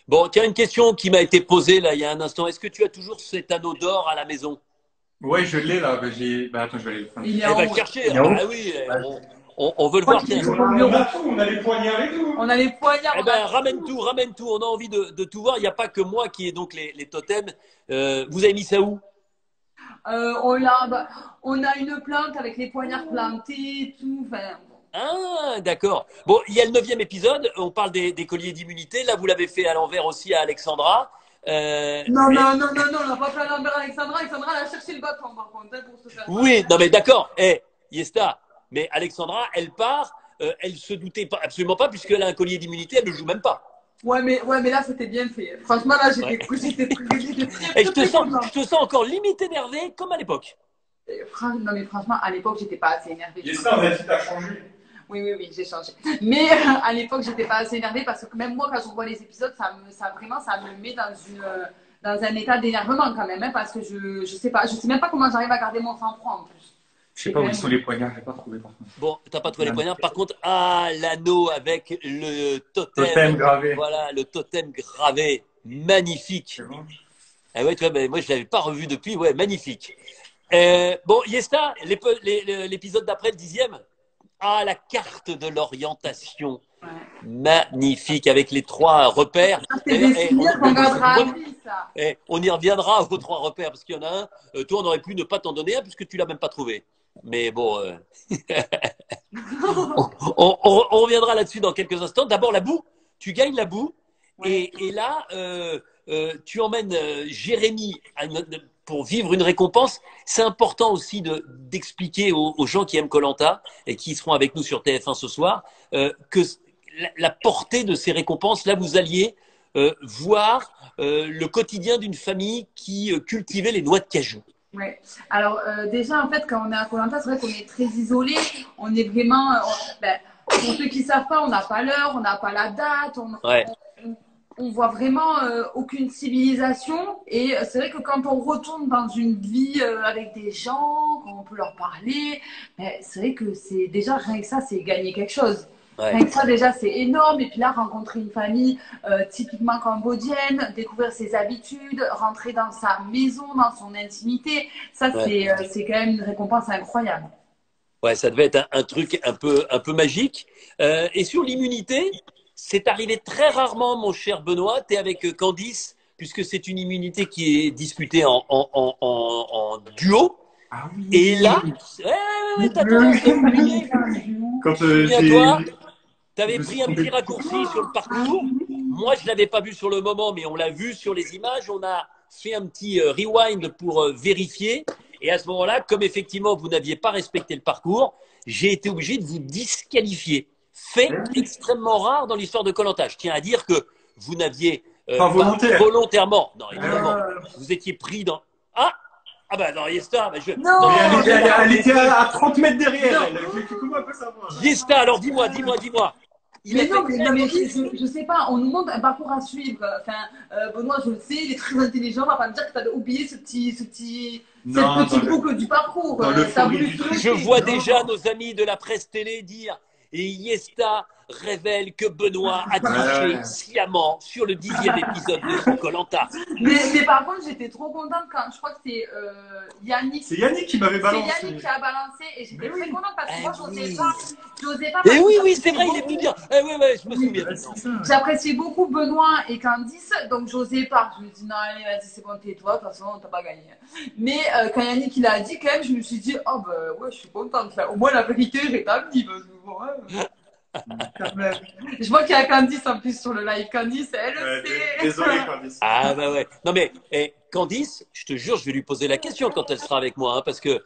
Bon, tiens, une question qui m'a été posée là il y a un instant. Est-ce que tu as toujours cet anneau d'or à la maison? Ouais, je l'ai là. Attends, je vais aller le prendre. Il est Elle en va le haut. chercher. Il est en Ah haut. oui, on veut le Moi, voir. je Tiens. suis sur le bureau. On a tout, on a les poignards et tout. On a les poignards. Eh On ben, a ramène tout, ramène tout. On a envie de tout voir. Il n'y a pas que moi qui ai donc les totems. Vous avez mis ça où? on a une plante avec les poignards plantés, tout. Enfin, Ah, d'accord. Bon, il y a le 9e épisode. On parle des colliers d'immunité. Là, vous l'avez fait à l'envers aussi à Alexandra. non, Mais non, non, non, non, on n'a pas fait l'envers Alexandra. Alexandra, elle a cherché le bâton, par contre, hein, pour se faire oui, non, mais d'accord. Yesta. Mais Alexandra, elle part. Elle se doutait pas, absolument pas, puisqu'elle a un collier d'immunité. Elle ne joue même pas. Ouais, mais là, c'était bien fait. Franchement, là, Ouais. j'étais très, Et très, très contente. je te sens encore limite énervé, comme à l'époque. Non, mais franchement, à l'époque, j'étais pas assez énervée. J'espère, on a dit t'as changé. Oui, j'ai changé. Mais à l'époque, j'étais pas assez énervée parce que même moi, quand je revois les épisodes, vraiment, ça me met dans un état d'énervement quand même, hein, parce que je sais pas, je sais même pas comment j'arrive à garder mon sang-froid en plus. Je sais pas où ils sont les poignards, j'ai pas trouvé par contre. Bon, t'as pas trouvé les poignards. Par contre, l'anneau avec le totem. Totem gravé. Voilà, le totem gravé. Magnifique. C'est bon. Ah ouais, tu vois, ben, moi, je l'avais pas revu depuis. Ouais, magnifique. Bon, Yesta, l'épisode d'après, le 10e. Ah, la carte de l'orientation. Ouais. Magnifique, avec les 3 repères. Ah, c'est des souvenirs qu'on gardera à vie, ça. On y reviendra aux 3 repères, parce qu'il y en a un. Toi, on aurait pu ne pas t'en donner un, puisque tu l'as même pas trouvé. Mais bon, on reviendra là-dessus dans quelques instants. D'abord, la boue. Tu gagnes la boue. Ouais. Et là, tu emmènes Jérémy pour vivre une récompense. C'est important aussi d'expliquer aux gens qui aiment koh et qui seront avec nous sur TF1 ce soir que la portée de ces récompenses. Là, vous alliez voir le quotidien d'une famille qui cultivait les noix de cajou. Ouais. Alors déjà en fait quand on est à koh c'est vrai qu'on est très isolé, on est vraiment pour ceux qui savent pas, on n'a pas l'heure, on n'a pas la date, Ouais. on voit vraiment aucune civilisation et c'est vrai que quand on retourne dans une vie avec des gens, quand on peut leur parler, c'est vrai que c'est déjà rien que ça, c'est gagner quelque chose. Ouais. Rien que ça déjà c'est énorme et puis là rencontrer une famille typiquement cambodgienne, découvrir ses habitudes, rentrer dans sa maison, dans son intimité, ça Ouais. c'est quand même une récompense incroyable. Ouais, ça devait être un truc un peu magique. Et sur l'immunité, c'est arrivé très rarement, mon cher Benoît. Tu es avec Candice, puisque c'est une immunité qui est disputée en duo. Ah oui. Et là, t'as tendance à oublier. Quand Souviens-toi, tu avais je me pris suis un trompé. petit raccourci sur le parcours. Moi, je ne l'avais pas vu sur le moment, mais on l'a vu sur les images. On a fait un petit rewind pour vérifier. Et à ce moment-là, comme effectivement, vous n'aviez pas respecté le parcours, j'ai été obligé de vous disqualifier. Fait extrêmement rare dans l'histoire de koh. Je tiens à dire que vous n'aviez Pas volontaire. volontairement, non, évidemment, vous étiez pris dans… Ah bah non, Yesta, bah Non, Mais elle était à 30 mètres derrière. Elle. Comment elle peut savoir? Yesta, alors dis-moi. Il a Mais non, fait mais je sais pas, on nous montre un parcours à suivre. Enfin, Benoît, je le sais, il est très intelligent. On va pas me dire que tu as oublié cette petite boucle du parcours. dans le T'as voulu du te truc. Je lever. vois Non. déjà nos amis de la presse télé dire et Yesta révèle que Benoît a triché sciemment sur le 10e épisode de Koh-Lanta. Mais par contre, j'étais trop contente quand je crois que c'est Yannick. C'est Yannick qui m'avait balancé. C'est Yannick qui a balancé et j'étais très contente parce que moi, j'osais pas. Et oui, c'est vrai, il est plus bien. Je me souviens. J'appréciais beaucoup Benoît et Candice, donc j'osais pas. Je me dis non, allez, vas-y, c'est bon, tais-toi, de toute façon, t'as pas gagné. Mais quand Yannick il a dit, quand même, je me suis dit, oh ben ouais, je suis contente. Enfin, au moins, la vérité, j'ai pas dit. Parce que, bon, je vois qu'il y a Candice en plus sur le live. Candice, elle le sait. Désolé, Candice. Ah bah ouais. Non mais Candice, je te jure, je vais lui poser la question quand elle sera avec moi, hein, parce que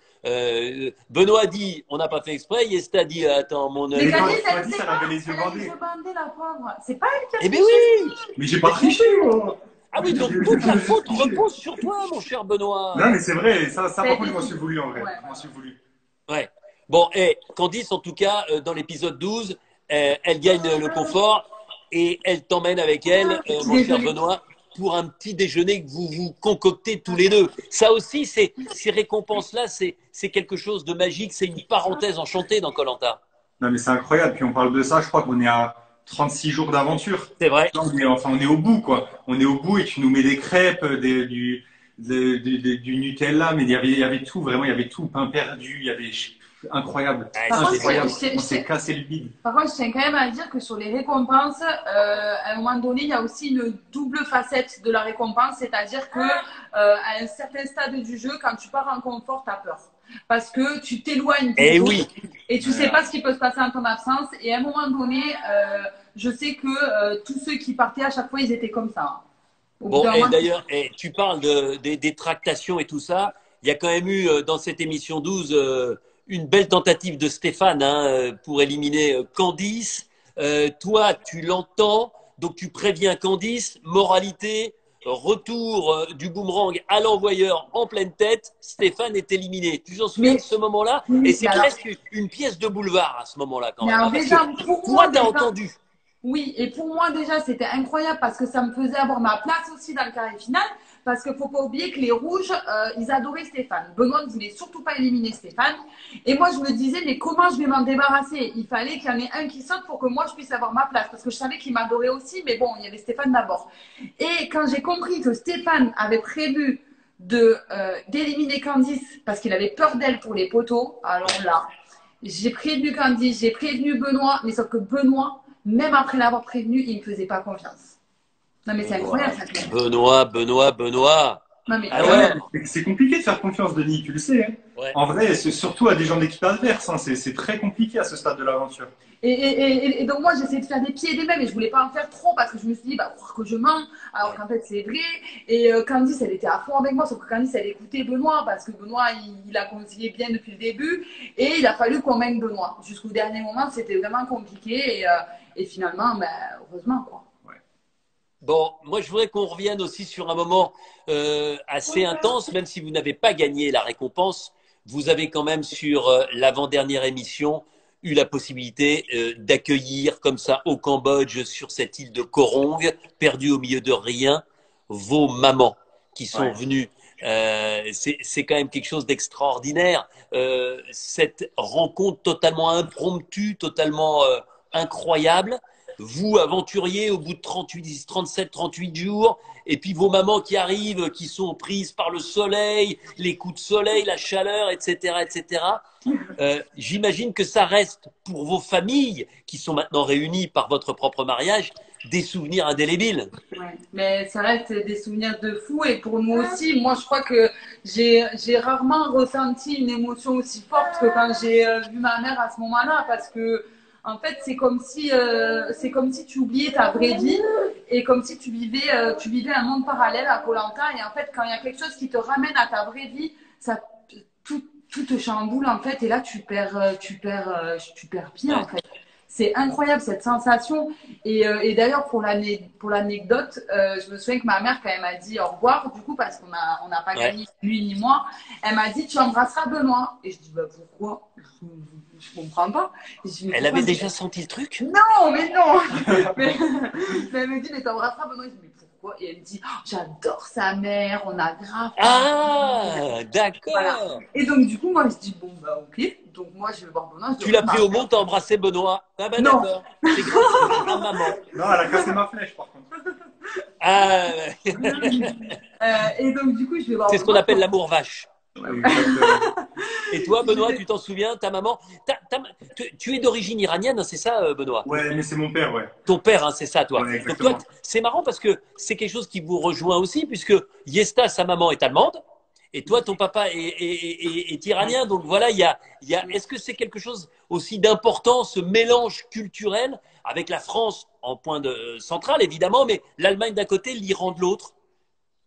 Benoît dit, on n'a pas fait exprès. Yesta dit, attends, mon Mais œil. Candice, elle avait les yeux bandés. La pauvre. C'est pas elle qui a Eh ben triché. oui. Mais j'ai pas triché, moi. Ah oui, donc toute la faute repose sur toi, mon cher Benoît. Non, mais c'est vrai, ça par contre, je m'en suis voulu en vrai. Ouais. Je m'en suis voulu. Ouais. Bon, Candice, en tout cas, dans l'épisode 12, elle gagne le confort et elle t'emmène avec elle, mon cher Benoît, pour un petit déjeuner que vous vous concoctez tous les deux. Ça aussi, ces récompenses-là, c'est quelque chose de magique. C'est une parenthèse enchantée dans Koh-Lanta. Non, mais c'est incroyable. Puis on parle de ça, je crois qu'on est à 36 jours d'aventure. C'est vrai. On est au bout, quoi. On est au bout et tu nous mets des crêpes, du Nutella, mais il y avait tout, vraiment, il y avait tout. Pain perdu, il y avait incroyable. Incroyable. On s'est cassé le bide. Par contre, je tiens quand même à dire que sur les récompenses, à un moment donné, il y a aussi une double facette de la récompense, c'est-à-dire que à un certain stade du jeu, quand tu pars en confort, tu as peur. Parce que tu t'éloignes Et oui. Et tu sais pas ce qui peut se passer en ton absence. Et à un moment donné, je sais que tous ceux qui partaient, à chaque fois, ils étaient comme ça. Bon, et d'ailleurs, tu parles des tractations et tout ça. Il y a quand même eu dans cette émission 12 une belle tentative de Stéphane pour éliminer Candice. Toi, tu l'entends, donc tu préviens Candice. Moralité, retour du boomerang à l'envoyeur en pleine tête. Stéphane est éliminé. Tu t'en souviens de ce moment-là? Et c'est presque une pièce de boulevard à ce moment-là quand même. Alors, déjà, toi, t'as entendu. Oui, et pour moi déjà c'était incroyable parce que ça me faisait avoir ma place aussi dans le carré final parce qu'il ne faut pas oublier que les rouges, ils adoraient Stéphane. Benoît ne voulait surtout pas éliminer Stéphane. Et moi je me disais mais comment je vais m'en débarrasser? Il fallait qu'il y en ait un qui saute pour que moi je puisse avoir ma place parce que je savais qu'il m'adorait aussi, mais bon, il y avait Stéphane d'abord. Et quand j'ai compris que Stéphane avait prévu d'éliminer Candice parce qu'il avait peur d'elle pour les poteaux, alors là, j'ai prévenu Candice, j'ai prévenu Benoît, mais sauf que Benoît, même après l'avoir prévenu, il ne me faisait pas confiance. Non, mais c'est incroyable, ça. Benoît. Non, mais c'est compliqué de faire confiance, Denis, tu le sais. Hein. Ouais. En vrai, c'est surtout à des gens d'équipe adverse. Hein. C'est très compliqué à ce stade de l'aventure. Et donc, moi, j'essayais de faire des pieds et des mains, mais je voulais pas en faire trop parce que je me suis dit, bah, croire que je mens, alors qu'en fait, c'est vrai. Et Candice, elle était à fond avec moi, sauf que Candice, elle écoutait Benoît parce que Benoît, il a conseillé bien depuis le début. Et il a fallu convaincre Benoît. Jusqu'au dernier moment, c'était vraiment compliqué. Et finalement, bah, heureusement, quoi. Bon, moi je voudrais qu'on revienne aussi sur un moment assez intense, même si vous n'avez pas gagné la récompense, vous avez quand même sur l'avant-dernière émission eu la possibilité d'accueillir comme ça au Cambodge, sur cette île de Koh Rong, perdue au milieu de rien, vos mamans qui sont venues. C'est quand même quelque chose d'extraordinaire. Cette rencontre totalement impromptue, totalement incroyable. Vous, aventuriers, au bout de 37, 38 jours, et puis vos mamans qui arrivent, qui sont prises par le soleil, les coups de soleil, la chaleur, etc., etc. J'imagine que ça reste pour vos familles, qui sont maintenant réunies par votre propre mariage, des souvenirs indélébiles. Ouais, mais ça reste des souvenirs de fou, et pour nous aussi, moi je crois que j'ai rarement ressenti une émotion aussi forte que quand j'ai vu ma mère à ce moment-là, parce que en fait, c'est comme si tu oubliais ta vraie vie et comme si tu vivais un monde parallèle à Koh-Lanta. Et en fait, quand il y a quelque chose qui te ramène à ta vraie vie, tout te chamboule en fait. Et là, tu perds pied en fait. C'est incroyable cette sensation. Et d'ailleurs, pour l'anecdote, je me souviens que ma mère, quand elle m'a dit au revoir, du coup, parce qu'on n'a pas gagné lui ni moi, elle m'a dit tu embrasseras Benoît. Et je dis bah pourquoi? Je comprends pas. Elle avait déjà senti le truc? Non, mais non. mais elle me dit mais t'embrasseras Benoît. Je dis mais quoi. Et elle me dit, oh, j'adore sa mère, on a grave. Ah, Voilà. d'accord. Et donc, du coup, moi, je dis, bon, bah, ok. Donc, moi, je vais voir Benoît. Tu l'as pris au mot, t'as embrassé Benoît. Ah bah Non. d'accord. C'est grâce à maman. Non, elle a cassé ma flèche, par contre. Ah, Et donc, du coup, je vais voir c'est ce qu'on Benoît. appelle l'amour vache. Exactement. Et toi, Benoît, tu t'en souviens, ta maman, tu es d'origine iranienne, hein, c'est ça, Benoît? Ouais, mais c'est mon père, ouais. Ton père, hein, c'est ça, toi. Ouais, Donc toi, exactement. c'est marrant parce que c'est quelque chose qui vous rejoint aussi, puisque Yesta, sa maman, est allemande, et toi, ton papa est iranien. Donc voilà, est-ce que c'est quelque chose aussi d'important, ce mélange culturel avec la France en point central, évidemment, mais l'Allemagne d'un côté, l'Iran de l'autre?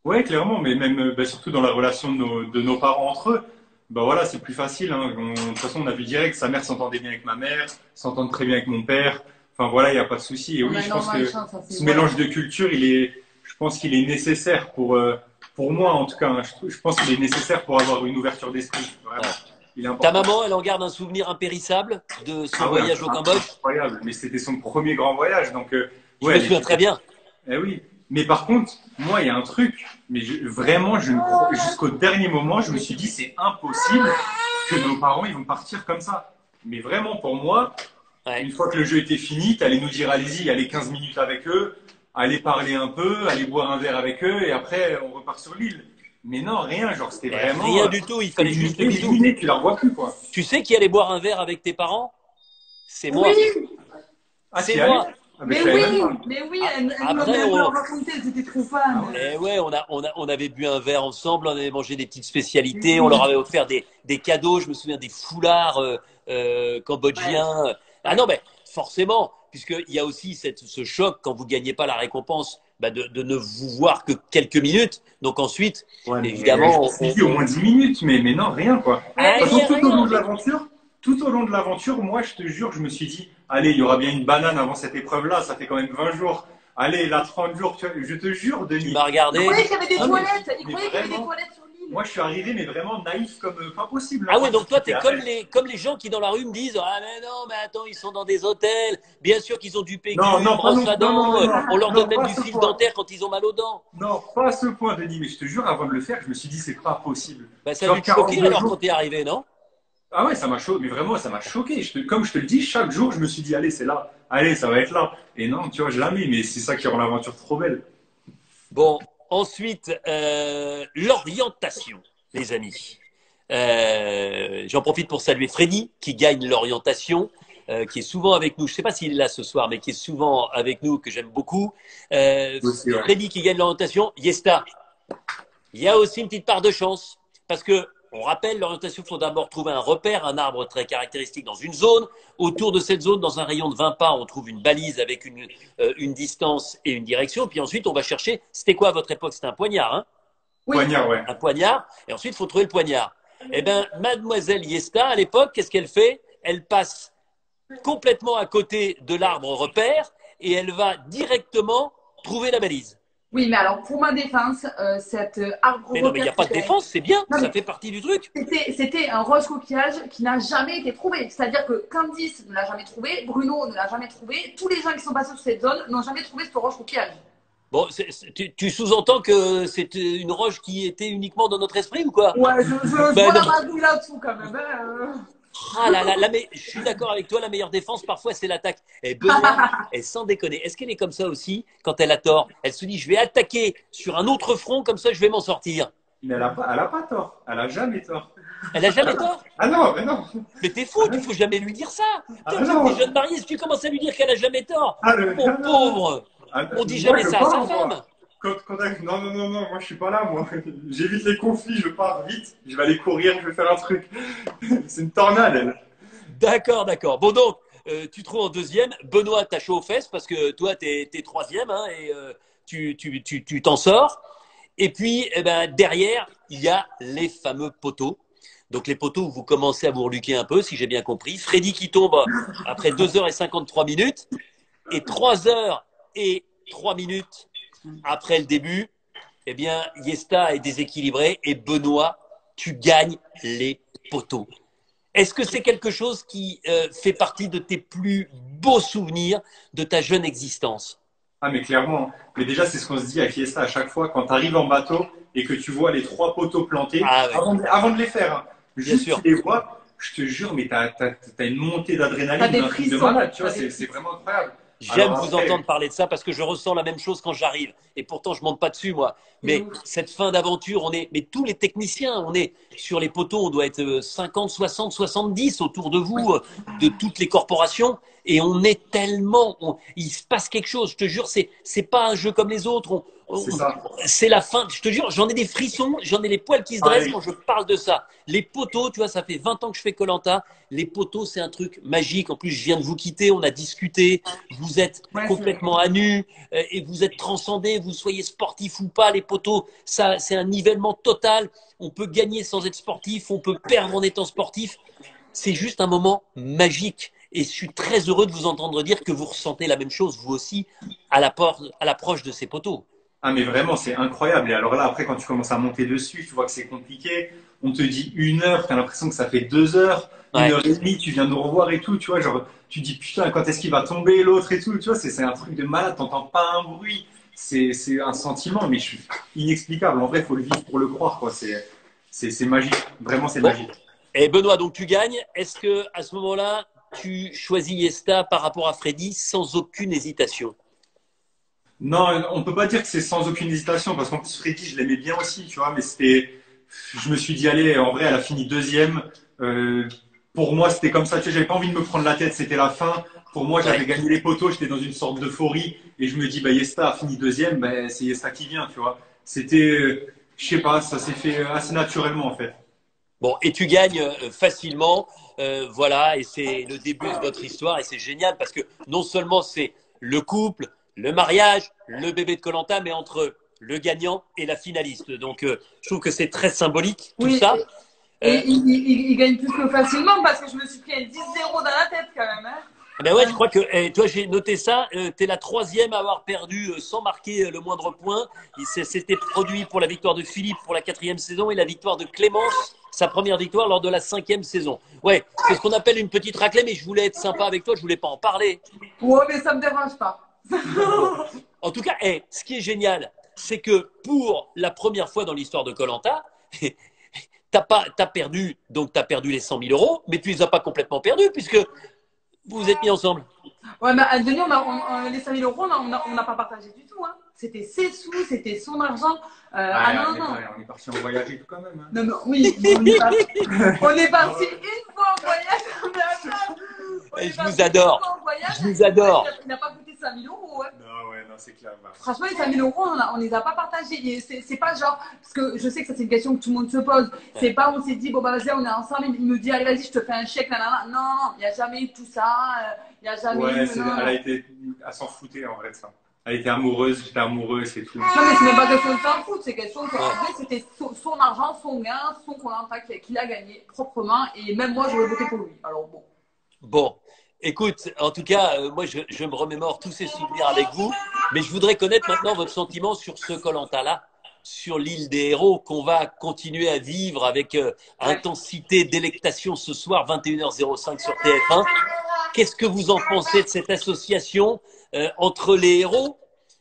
Ouais, clairement, mais même bah, surtout dans la relation de nos parents entre eux, bah voilà, c'est plus facile. Hein. De toute façon, on a vu direct, sa mère s'entendait bien avec ma mère, s'entend très bien avec mon père. Enfin voilà, il n'y a pas de souci. Et On oui, a je pense énormément que de chance, hein, ce voilà. mélange de culture, je pense qu'il est nécessaire pour moi en tout cas. Hein. Je pense qu'il est nécessaire pour avoir une ouverture d'esprit. Vraiment, Ouais. il est Ta important. maman, elle en garde un souvenir impérissable de son Ah ouais, voyage au Cambodge? incroyable. Mais c'était son premier grand voyage, donc Je ouais, me elle souviens était. très bien. Eh oui, mais par contre, moi, il y a un truc, mais vraiment, jusqu'au dernier moment, je me suis dit, c'est impossible que nos parents, ils vont partir comme ça. Mais vraiment, pour moi, Ouais. une fois que le jeu était fini, t'allais nous dire, allez-y, allez 15 minutes avec eux, allez parler un peu, allez boire un verre avec eux, et après, on repart sur l'île. Mais non, rien, genre, c'était vraiment Rien du tout, il fallait juste le bisou. éliminé, tu la revois plus, quoi. Tu sais qui allait boire un verre avec tes parents? C'est moi. Oui, Ah, C'est t'y allais? moi. Ah, mais je savais même pas. mais oui, elle nous Après, avait un peu raconté, elles étaient trop fans. Ah ouais. eh ouais, on avait bu un verre ensemble, on avait mangé des petites spécialités, on leur avait offert des cadeaux, je me souviens des foulards cambodgiens. Ah non, mais forcément, puisqu'il y a aussi ce choc quand vous gagnez pas la récompense, bah de ne vous voir que quelques minutes. Donc ensuite, Ouais, mais évidemment, je me suis dit au moins 10 minutes, mais non, rien, quoi. Ah, De toute façon, tout au long rien. de l'aventure, moi, je te jure, je me suis dit, allez, il y aura bien une banane avant cette épreuve-là, ça fait quand même 20 jours. Allez, là, 30 jours, je te jure, Tu Denis. m'as Il regardé. croyait qu'il y avait des Ah, toilettes, il mais croyait qu'il y avait des vraiment, toilettes sur l'île. moi, je suis arrivé, mais vraiment naïf comme pas possible. Ah Hein. ouais, donc toi, J'étais t'es comme les gens qui dans la rue me disent, ah mais non, mais attends, ils sont dans des hôtels, bien sûr qu'ils ont du PQ, Non, non, pas brosse non, à non, non, dents, non, non, on leur non, donne même pas à du ce fil point. dentaire quand ils ont mal aux dents. Non, pas à ce point, Denis, mais je te jure, avant de le faire, je me suis dit, c'est pas possible. Bah, ça a dû Genre te choquer 42 alors quand jours. t'es arrivé, non? Ah ouais, ça m'a choqué, mais vraiment, ça m'a choqué. Comme je te le dis, chaque jour, je me suis dit, allez, c'est là, allez, ça va être là. Et non, tu vois, jamais, mais c'est ça qui rend l'aventure trop belle. Bon, ensuite, l'orientation, les amis. J'en profite pour saluer Freddy qui gagne l'orientation, qui est souvent avec nous. Je ne sais pas s'il est là ce soir, mais qui est souvent avec nous, que j'aime beaucoup. Aussi, ouais. Freddy qui gagne l'orientation. Yesta, il y a aussi une petite part de chance parce que on rappelle, l'orientation, il faut d'abord trouver un repère, un arbre très caractéristique dans une zone. Autour de cette zone, dans un rayon de 20 pas, on trouve une balise avec une distance et une direction. Puis ensuite, on va chercher. C'était quoi à votre époque? C'était un poignard, hein? Oui. Poignard, ouais. Un poignard. Et ensuite, il faut trouver le poignard. Eh bien, mademoiselle Yesta, à l'époque, qu'est-ce qu'elle fait? Elle passe complètement à côté de l'arbre repère et elle va directement trouver la balise. Oui, mais alors pour ma défense, cet arbre Mais non, mais il n'y a pas de défense, c'est bien, Non, ça mais- fait partie du truc. C'était un roche coquillage qui n'a jamais été trouvé. C'est-à-dire que Candice ne l'a jamais trouvé, Bruno ne l'a jamais trouvé, tous les gens qui sont passés sur cette zone n'ont jamais trouvé ce roche coquillage. Bon, tu sous-entends que c'est une roche qui était uniquement dans notre esprit ou quoi? Ouais, je Ben vois la non. magouille là-dessous quand même. Hein. Ah là là, mais je suis d'accord avec toi, la meilleure défense parfois c'est l'attaque. Et Benoît, elle sans déconner, est-ce qu'elle est comme ça aussi quand elle a tort? Elle se dit je vais attaquer sur un autre front comme ça je vais m'en sortir. Mais elle a pas tort. Elle a jamais tort. Elle a jamais tort. Ah non, mais non. Mais t'es fou, il faut jamais lui dire ça. Ah Toi, non. t'es jeune marié, si tu commences à lui dire qu'elle a jamais tort, Ah, mon non, non. pauvre, Ah, on dit moi, jamais je ça à pars, sa moi. femme. Non, non, non, non, moi je suis pas là, moi. J'évite les conflits, je pars vite, je vais aller courir, je vais faire un truc. C'est une tornade, elle. D'accord, d'accord. Bon donc, tu trouves en deuxième. Benoît, t'as chaud aux fesses parce que toi, t'es troisième hein, et tu t'en sors. Et puis, eh ben, derrière, il y a les fameux poteaux. Donc les poteaux où vous commencez à vous reluquer un peu, si j'ai bien compris. Freddy qui tombe après 2h53 et 3h03 après le début. Eh bien, Yesta est déséquilibré et Benoît, tu gagnes les poteaux. Est-ce que c'est quelque chose qui fait partie de tes plus beaux souvenirs de ta jeune existence? Ah, mais clairement. Mais déjà, c'est ce qu'on se dit à Fiesta à chaque fois. Quand tu arrives en bateau et que tu vois les 3 poteaux plantés, Ah ouais, avant de les faire, hein, bien juste sûr. tu les vois, je te jure, mais tu as une montée T'as d'adrénaline, des d'un truc de frissons. malade. Tu vois, T'as des c'est frissons. vraiment incroyable. J'aime Alors vous après, entendre parler de ça parce que je ressens la même chose quand j'arrive. Et pourtant, je monte pas dessus, moi. C'est Mais ouf. cette fin d'aventure, mais tous les techniciens, on est sur les poteaux, on doit être 50, 60, 70 autour de Oui. vous, de toutes les corporations. Et on est tellement, il se passe quelque chose. Je te jure, c'est pas un jeu comme les autres. c'est ça. C'est la fin. Je te jure, j'en ai des frissons, j'en ai les poils qui se dressent Pareil. quand je parle de ça. Les poteaux, tu vois, ça fait 20 ans que je fais koh. Les poteaux, c'est un truc magique. En plus, je viens de vous quitter, on a discuté. Vous êtes Ouais, c'est vrai. complètement à nu et vous êtes transcendé. Vous soyez sportif ou pas, les poteaux, ça, c'est un nivellement total. On peut gagner sans être sportif, on peut perdre en étant sportif. C'est juste un moment magique. Et je suis très heureux de vous entendre dire que vous ressentez la même chose, vous aussi, à l'approche de ces poteaux. Ah, mais vraiment, c'est incroyable. Et alors là, après, quand tu commences à monter dessus, tu vois que c'est compliqué. On te dit 1 heure, tu as l'impression que ça fait 2 heures, une Ouais. heure et demie, tu viens nous revoir et tout. Tu vois, genre, tu dis putain, quand est-ce qu'il va tomber l'autre et tout. Tu vois, c'est un truc de malade, t'entends pas un bruit. C'est un sentiment, mais je suis inexplicable. En vrai, il faut le vivre pour le croire, quoi. C'est magique. Vraiment, c'est Bon. magique. Et Benoît, donc tu gagnes. Est-ce que à ce moment-là, tu choisis Yesta par rapport à Freddy sans aucune hésitation? Non, on peut pas dire que c'est sans aucune hésitation, parce qu'en plus, Freddy, je l'aimais bien aussi, tu vois, mais je me suis dit, allez, en vrai, elle a fini deuxième. Euh, pour moi, c'était comme ça, tu sais, j'avais pas envie de me prendre la tête, c'était la fin. Pour moi, Ouais. j'avais gagné les poteaux, j'étais dans une sorte d'euphorie, et je me dis, bah, Yesta a fini deuxième, bah, c'est Yesta qui vient, tu vois. Je sais pas, ça s'est fait assez naturellement, en fait. Bon, et tu gagnes facilement, voilà, et c'est le début de votre histoire, et c'est génial parce que non seulement c'est le couple, le mariage, le bébé de koh, mais entre le gagnant et la finaliste. Donc, je trouve que c'est très symbolique tout Oui, ça. et Euh, il gagne plus que facilement parce que je me suis pris un 10-0 dans la tête quand même. Hein. Ben ouais, je crois que, toi, j'ai noté ça. Tu es la troisième à avoir perdu sans marquer le moindre point. C'était produit pour la victoire de Philippe pour la 4e saison et la victoire de Clémence, sa première victoire lors de la 5e saison. Ouais, c'est ce qu'on appelle une petite raclée, mais je voulais être sympa avec toi, je voulais pas en parler. Ouais, mais ça me dérange pas. Bon, en tout cas, ce qui est génial, c'est que pour la première fois dans l'histoire de koh t'as perdu, donc t'as perdu les 100 000 euros, mais tu les as pas complètement perdus puisque vous vous êtes mis ensemble. Ouais, mais Denis, les 5 000 euros, on n'a pas partagé du tout. Hein. C'était ses sous, c'était son argent. Ouais, Ah non, non. on est parti en voyage et tout quand même, hein. Non, non, oui, on est parti une fois en voyage. Mais attends, on Et est je parti vous adore. une fois en voyage. Je vous adore. Il n'a pas coûté 5 000 euros. Hein. Non, ouais, non, c'est clair. Bah. Franchement, les 5 000 euros, on les a pas partagés. Et c'est pas genre, parce que je sais que ça, c'est une question que tout le monde se pose. C'est pas, on s'est dit, bon, bah, vas-y, on est ensemble. Il me dit, allez, vas-y, je te fais un chèque. Nanana. Non, il n'y a jamais eu tout ça. Il n'y a jamais Ouais, eu. Non, elle non. a été, elle s'en foutait en vrai de ça. Elle était amoureuse, j'étais amoureux, c'est tout. Non, mais c'est même pas question de s'en foutre, c'est question que Ouais. en vrai, c'était son argent, son gain, son Koh-Lanta qu'il a gagné proprement. Et même moi, j'aurais voté pour lui. Alors bon. Bon, écoute, en tout cas, moi, je me remémore tous ces souvenirs avec vous, mais je voudrais connaître maintenant votre sentiment sur ce koh là, sur l'île des héros qu'on va continuer à vivre avec Ouais. intensité, délectation ce soir, 21h05 sur TF1. Qu'est-ce que vous en pensez de cette association entre les héros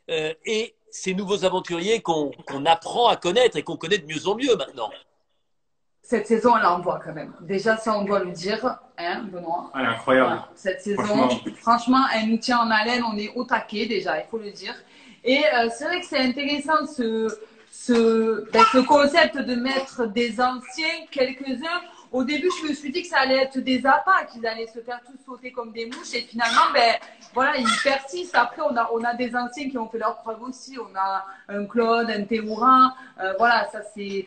et ces nouveaux aventuriers qu'on apprend à connaître et qu'on connaît de mieux en mieux maintenant? Cette saison, elle envoie quand même. Déjà, ça, on doit le dire, hein, Benoît. Elle est incroyable. Voilà. Cette saison, franchement, elle nous tient en haleine. On est au taquet déjà, il faut le dire. Et c'est vrai que c'est intéressant ce concept de mettre des anciens, quelques-uns. Au début, je me suis dit que ça allait être des appâts, qu'ils allaient se faire tous sauter comme des mouches. Et finalement, ben, voilà, ils persistent. Après, on a des anciens qui ont fait leur preuve aussi. On a un Claude, un Théourin. Voilà, ça c'est.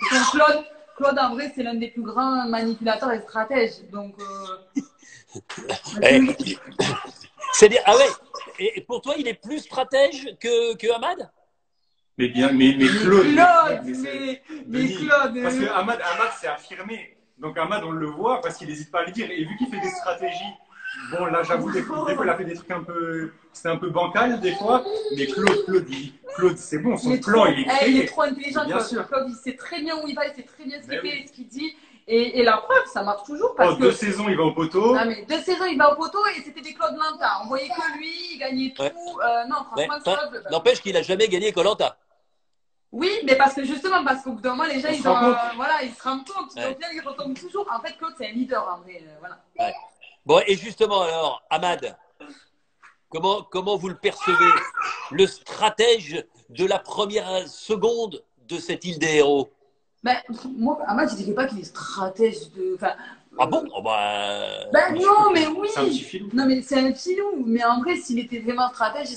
Claude, en vrai, c'est l'un des plus grands manipulateurs et stratèges. Donc, C'est-à-dire, ah ouais, et pour toi, il est plus stratège que Ahmad? Mais bien, mais Claude. Mais Denis, Claude. parce que Ahmad s'est affirmé. Donc Ahmad, on le voit parce qu'il n'hésite pas à le dire. Et vu qu'il fait des stratégies, bon là j'avoue, des fois il a fait des trucs un peu, c'était un peu bancal des fois. Mais Claude, c'est bon, son plan il est créé. Il est trop intelligent. Bien sûr. Claude, il sait très bien où il va, il sait très bien ce qu'il Ben fait oui. et ce qu'il dit. Et la preuve, ça marche toujours Oh, parce que 2 saisons, il va au poteau. non, mais 2 saisons, il va au poteau et c'était des Claude Lanta. On voyait que lui, il gagnait tout. Ouais. Non, Ouais. franchement, Enfin, Claude. n'empêche qu'il a jamais gagné koh. Oui, mais parce que justement, parce qu'au bout d'un moment, les gens, On se rend compte. voilà, ils se rendent compte. Ouais. Au final, ils retombent toujours. En fait, Claude, c'est un leader, en vrai. Voilà. Ouais. Bon, et justement, alors, Ahmad, comment vous le percevez, le stratège de la première seconde de cette île des héros? Ben, moi, Ahmad, je dirais pas qu'il est stratège de. Enfin, Ah bon? Oh ben non, mais oui. C'est un petit filou. Non, mais c'est un filou. Mais en vrai, s'il était vraiment stratège,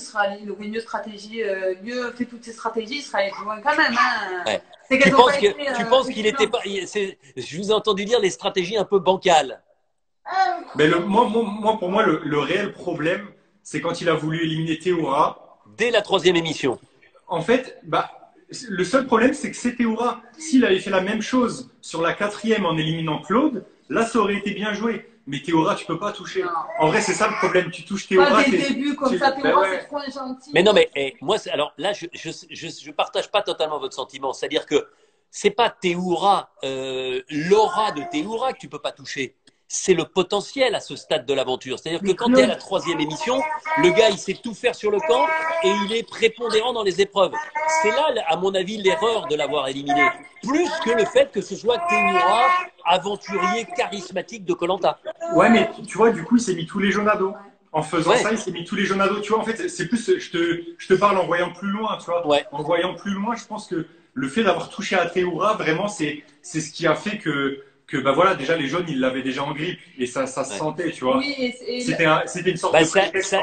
il aurait mieux stratégie, mieux fait toutes ses stratégies, il serait allé plus loin quand même. Hein. Ouais. C'est Tu qu'elles ont penses pas que, été, tu penses qu'il était excellentes. pas. Je vous ai entendu dire des stratégies un peu bancales. Mais pour moi, le réel problème, c'est quand il a voulu éliminer Théoura. Dès la troisième émission. En fait, le seul problème, c'est que c'est Théoura. S'il avait fait la même chose sur la 4e en éliminant Claude, là, ça aurait été bien joué. Mais Théoura, tu peux pas toucher. Non. En vrai, c'est ça le problème. Tu touches Pas Théoura. dès le début, comme ça, Ben Théoura, ouais. c'est trop gentil. Mais non, mais moi, alors là, je partage pas totalement votre sentiment. C'est-à-dire que c'est pas Théoura, l'aura de Théoura que tu peux pas toucher. C'est le potentiel à ce stade de l'aventure. C'est-à-dire que Mais quand tu es à la Claude, troisième émission, le gars, il sait tout faire sur le camp et il est prépondérant dans les épreuves. C'est là, à mon avis, l'erreur de l'avoir éliminé. Plus que le fait que ce soit Théoura, aventurier charismatique de koh. Ouais, mais tu vois, du coup, il s'est mis tous les jaunes à dos. En faisant Ouais. ça, il s'est mis tous les jaunes à dos. Tu vois, en fait, c'est plus, je te parle en voyant plus loin, tu vois. Ouais. En voyant plus loin, je pense que le fait d'avoir touché à Théoura, vraiment, c'est ce qui a fait que bah voilà, déjà, les jaunes, ils l'avaient déjà en grippe. Et ça se Ouais. sentait, tu vois. oui, C'était une sorte Bah, de prétexte.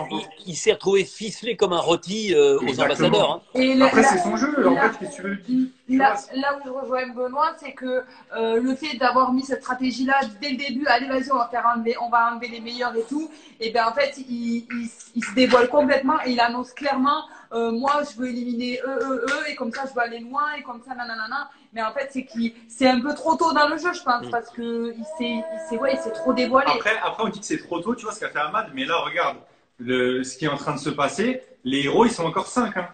il s'est retrouvé ficelé comme un rôti aux Exactement. ambassadeurs. Hein. et Après, c'est son jeu. En fait, qu'est-ce que tu veux dire? Tu vois, là où je rejoins Benoît, c'est que le fait d'avoir mis cette stratégie-là dès le début, allez, vas-y, on va enlever les meilleurs et tout, et bien en fait, il se dévoile complètement et il annonce clairement moi, je veux éliminer et comme ça, je veux aller loin, et comme ça, nanana. Mais en fait, c'est un peu trop tôt dans le jeu, je pense, parce que il s'est trop dévoilé. Après, on dit que c'est trop tôt, tu vois, ce qu'a fait Ahmad. Mais là, regarde, ce qui est en train de se passer. Les héros, ils sont encore 5. Hein.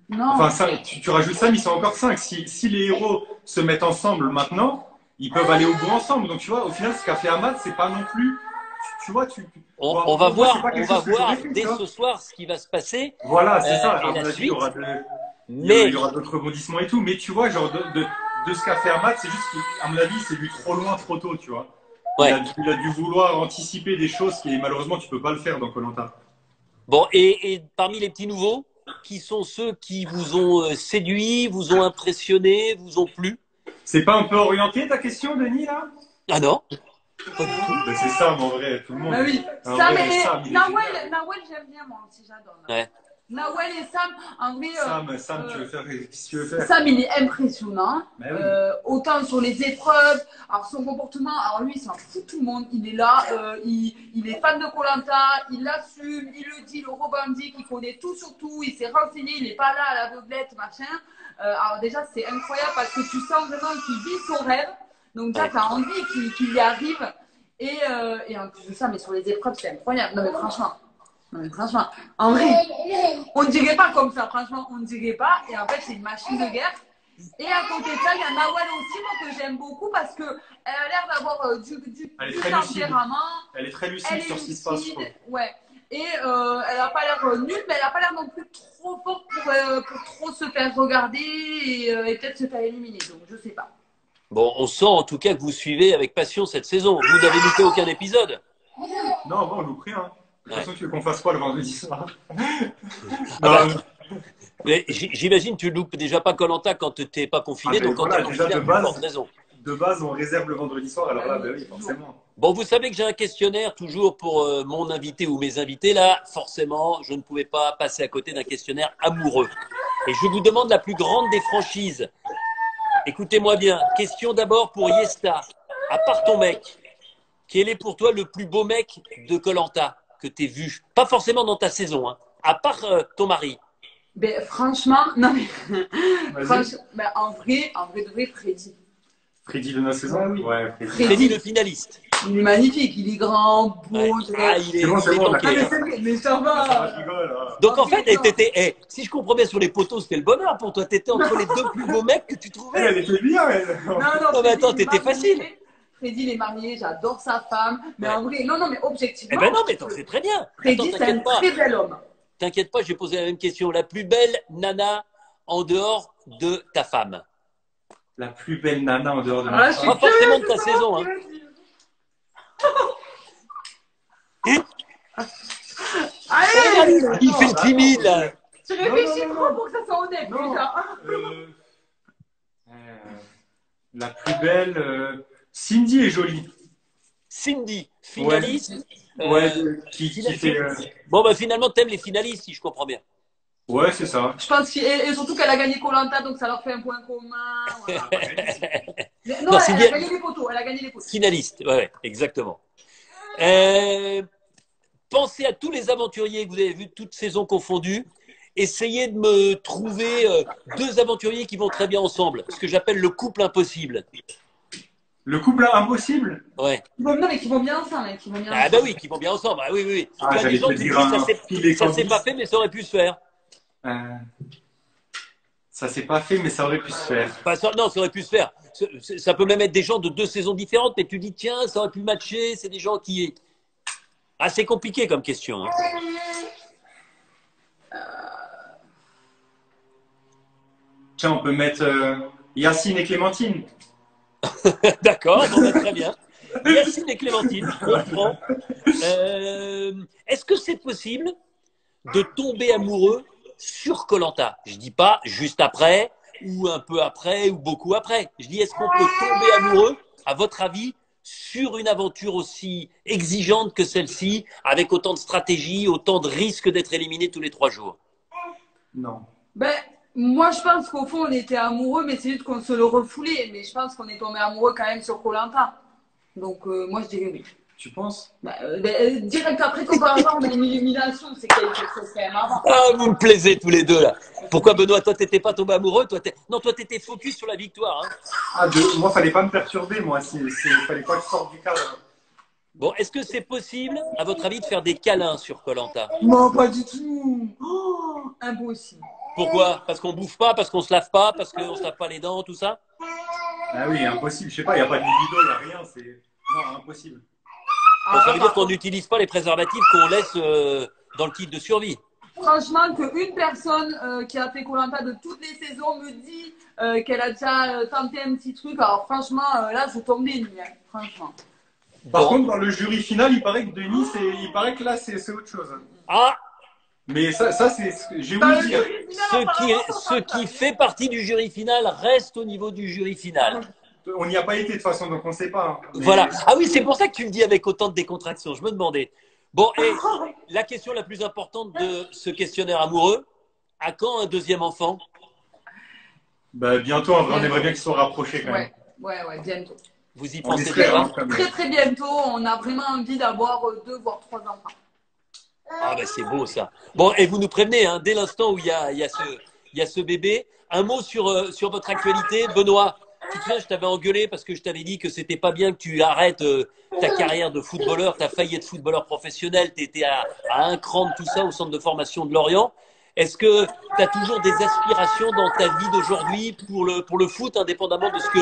Non. Enfin, tu rajoutes ça, mais ils sont encore 5. Si les héros se mettent ensemble maintenant, ils peuvent aller au bout ensemble. Donc, tu vois, au final, ce qu'a fait Ahmad, c'est pas non plus. Tu vois, On va voir, fait, dès ce soir ce qui va se passer. Voilà, c'est ça. Et À mon la avis, suite. il y aura d'autres rebondissements et tout. Mais tu vois, genre, de ce qu'a fait Ahmad, c'est juste qu'à mon avis, c'est vu trop loin, trop tôt, tu vois. Ouais. Il a dû vouloir anticiper des choses qui, malheureusement, tu peux pas le faire dans koh. Bon, et parmi les petits nouveaux, qui sont ceux qui vous ont séduit, vous ont impressionné, vous ont plu? C'est pas un peu orienté ta question, Denis, là? Ah non, pas du tout. Ben, c'est Sam, en vrai, tout le monde. Bah oui. En Sam vrai, et Sam, il est Nawel, j'aime bien, moi aussi, j'adore. Ouais. Nawel et Sam, en vrai. Sam, tu veux faire, qu'est-ce que tu veux faire? Sam, il est impressionnant. Bah oui. Autant sur les épreuves, alors son comportement, alors lui, il s'en fout de tout le monde. Il est là, il est fan de koh, il l'assume, il le dit, il le revendique, il connaît tout sur tout, il s'est renseigné, il n'est pas là à l'aveuglette, machin. Alors déjà, c'est incroyable parce que tu sens vraiment qu'il vit son rêve. Donc là, tu as envie qu'il y arrive. Et en plus de ça, mais sur les épreuves, c'est incroyable. Non, mais franchement. En vrai, on ne dirait pas comme ça, franchement, on ne dirait pas. Et en fait, c'est une machine de guerre. Et à côté de ça, il y a Nawel aussi, moi, que j'aime beaucoup parce qu'elle a l'air d'avoir du tempérament. Elle est très lucide sur ce qui se passe, je trouve. Ouais. Et elle n'a pas l'air nulle, mais elle n'a pas l'air non plus trop forte pour trop se faire regarder et peut-être se faire éliminer. Donc, je sais pas. Bon, on sent en tout cas que vous suivez avec passion cette saison. Vous n'avez loupé aucun épisode. Non, bon, on loupe rien. De toute façon, tu veux qu'on fasse quoi le vendredi soir? Mais j'imagine tu loupes déjà pas koh quand tu n'es pas confiné, donc quand voilà, tu es déjà confiné, de base, pour raison. De base, on réserve le vendredi soir, alors là, ben oui, forcément. Bon, vous savez que j'ai un questionnaire toujours pour mon invité ou mes invités. Là, forcément, je ne pouvais pas passer à côté d'un questionnaire amoureux. Et je vous demande la plus grande des franchises. Écoutez-moi bien. Question d'abord pour Yesta. À part ton mec, quel est pour toi le plus beau mec de koh que tu aies vu? Pas forcément dans ta saison, hein. À part ton mari. Ben, franchement, non mais. Ben, en vrai, de vrai, Freddy. Freddy de notre saison? Ouais, oui. Ouais, Freddy. Freddy le finaliste. Il est magnifique, il est grand, beau. Ouais. Ah, C'est bon, il est on a tanké, Ah, mais hein. c'est vrai, mais ça Ça va, va. je rigole. Donc en Ok, fait, non. si je comprends bien sur les poteaux, c'était le bonheur pour toi. T'étais entre les deux plus beaux mecs que tu trouvais. Elle était bien, elle. Non, Non, mais Freddy, attends, il est t'étais facile. marié. Freddy, il est marié, j'adore sa femme. Mais Ouais. en vrai, non, mais Eh objectivement, ben non, mais attends, c'est très bien. Attends, Freddy, c'est un t'inquiète pas. très bel homme. T'inquiète pas, je vais poser la même question. La plus belle nana en dehors de ta femme. La plus belle nana en dehors de Voilà, ma je suis femme. Pas forcément de ta curieuse saison, hein. Allez, Il fait le timide, là. tu réfléchis Non, trop non. pour que ça soit honnête, Non. déjà. Euh, la plus belle, Cindy est jolie. Cindy, finaliste. Ouais, qui finaliste. fait. Bon, bah finalement, t'aimes les finalistes, si je comprends bien. Ouais, c'est ça. Je pense et surtout qu'elle a gagné Koh Lanta, donc ça leur fait un point commun. Voilà. Non, Non, elle Cindy, a gagné les poteaux. Elle a gagné les poteaux. finaliste, ouais, exactement. Pensez à tous les aventuriers que vous avez vus, toutes saisons confondues. Essayez de me trouver deux aventuriers qui vont très bien ensemble, ce que j'appelle le couple impossible. Le couple impossible. Ouais. Non, mais qui vont bien ensemble. Hein, qui vont bien Ah ensemble. bah oui, qui vont bien ensemble. Ah oui, oui, oui. Ah, Tu as des j'allais gens te qui dire disent un Phil et ça s'est Candice. pas fait, mais ça aurait pu se faire. Ça s'est pas fait, mais ça aurait pu se faire. Enfin, non, ça aurait pu se faire. Ça peut même être des gens de deux saisons différentes, mais tu dis tiens, ça aurait pu matcher. C'est des gens qui assez compliqué comme question. Hein. Tiens, on peut mettre Yacine et Clémentine. D'accord, bon, bah, très bien. Yacine et Clémentine, on le prend. Est-ce que c'est possible de tomber amoureux sur koh Lanta? Je dis pas juste après, ou un peu après, ou beaucoup après. Je dis est-ce qu'on peut tomber amoureux, à votre avis, sur une aventure aussi exigeante que celle-ci, avec autant de stratégie, autant de risques d'être éliminé tous les 3 jours? Non. Ben, moi, je pense qu'au fond, on était amoureux, mais c'est juste qu'on se le refoulait. Mais je pense qu'on est tombé amoureux quand même sur koh Lanta. Donc, moi, je dirais oui. Tu penses? Direct après qu'on va avoir une élimination, c'est quelque chose quand même avant. Ah, vous me plaisez tous les deux là. Pourquoi Benoît, toi t'étais pas tombé amoureux, non, toi t'étais focus sur la victoire. Hein. Moi, fallait pas me perturber, moi. Fallait pas que je sorte du cadre. Bon, est-ce que c'est possible, à votre avis, de faire des câlins sur koh Lanta? Non, pas du tout. Oh, impossible. Pourquoi? Parce qu'on bouffe pas, parce qu'on se lave pas, parce qu'on se lave pas les dents, tout ça? Ah oui, impossible. Je sais pas, il n'y a pas de libido, il n'y a rien. Non, impossible. Bon, ça veut dire qu'on n'utilise pas les préservatifs qu'on laisse dans le kit de survie. Franchement, qu'une personne qui a fait koh Lanta de toutes les saisons me dit qu'elle a déjà tenté un petit truc, alors franchement, là, je tombe des nues, hein, franchement. Par Bon. contre, dans le jury final, il paraît que Denis, il paraît que là, c'est autre chose. Ah, Mais ça c'est. J'ai Dans voulu le dire. jury final, apparemment, ce qui fait partie du jury final reste au niveau du jury final. On n'y a pas été de toute façon, donc on ne sait pas. Hein. Mais- Voilà. Ah oui, c'est pour ça que tu le dis avec autant de décontraction. Je me demandais. Bon, et la question la plus importante de ce questionnaire amoureux, à quand un deuxième enfant? Bah, bientôt, en vrai, on aimerait bien qu'ils soient rapprochés quand même. Ouais, bientôt. Vous y On pensez espère, déjà? hein, quand même. Très, très bientôt, on a vraiment envie d'avoir 2 voire 3 enfants. Ah ben c'est beau ça. Bon, et vous nous prévenez, hein, dès l'instant où il y a ce bébé, un mot sur votre actualité. Benoît, tu te souviens, je t'avais engueulé parce que je t'avais dit que c'était pas bien que tu arrêtes ta carrière de footballeur, tu as failli être footballeur professionnel, tu étais à un cran de tout ça au centre de formation de Lorient. Est-ce que tu as toujours des aspirations dans ta vie d'aujourd'hui pour le foot, indépendamment de ce que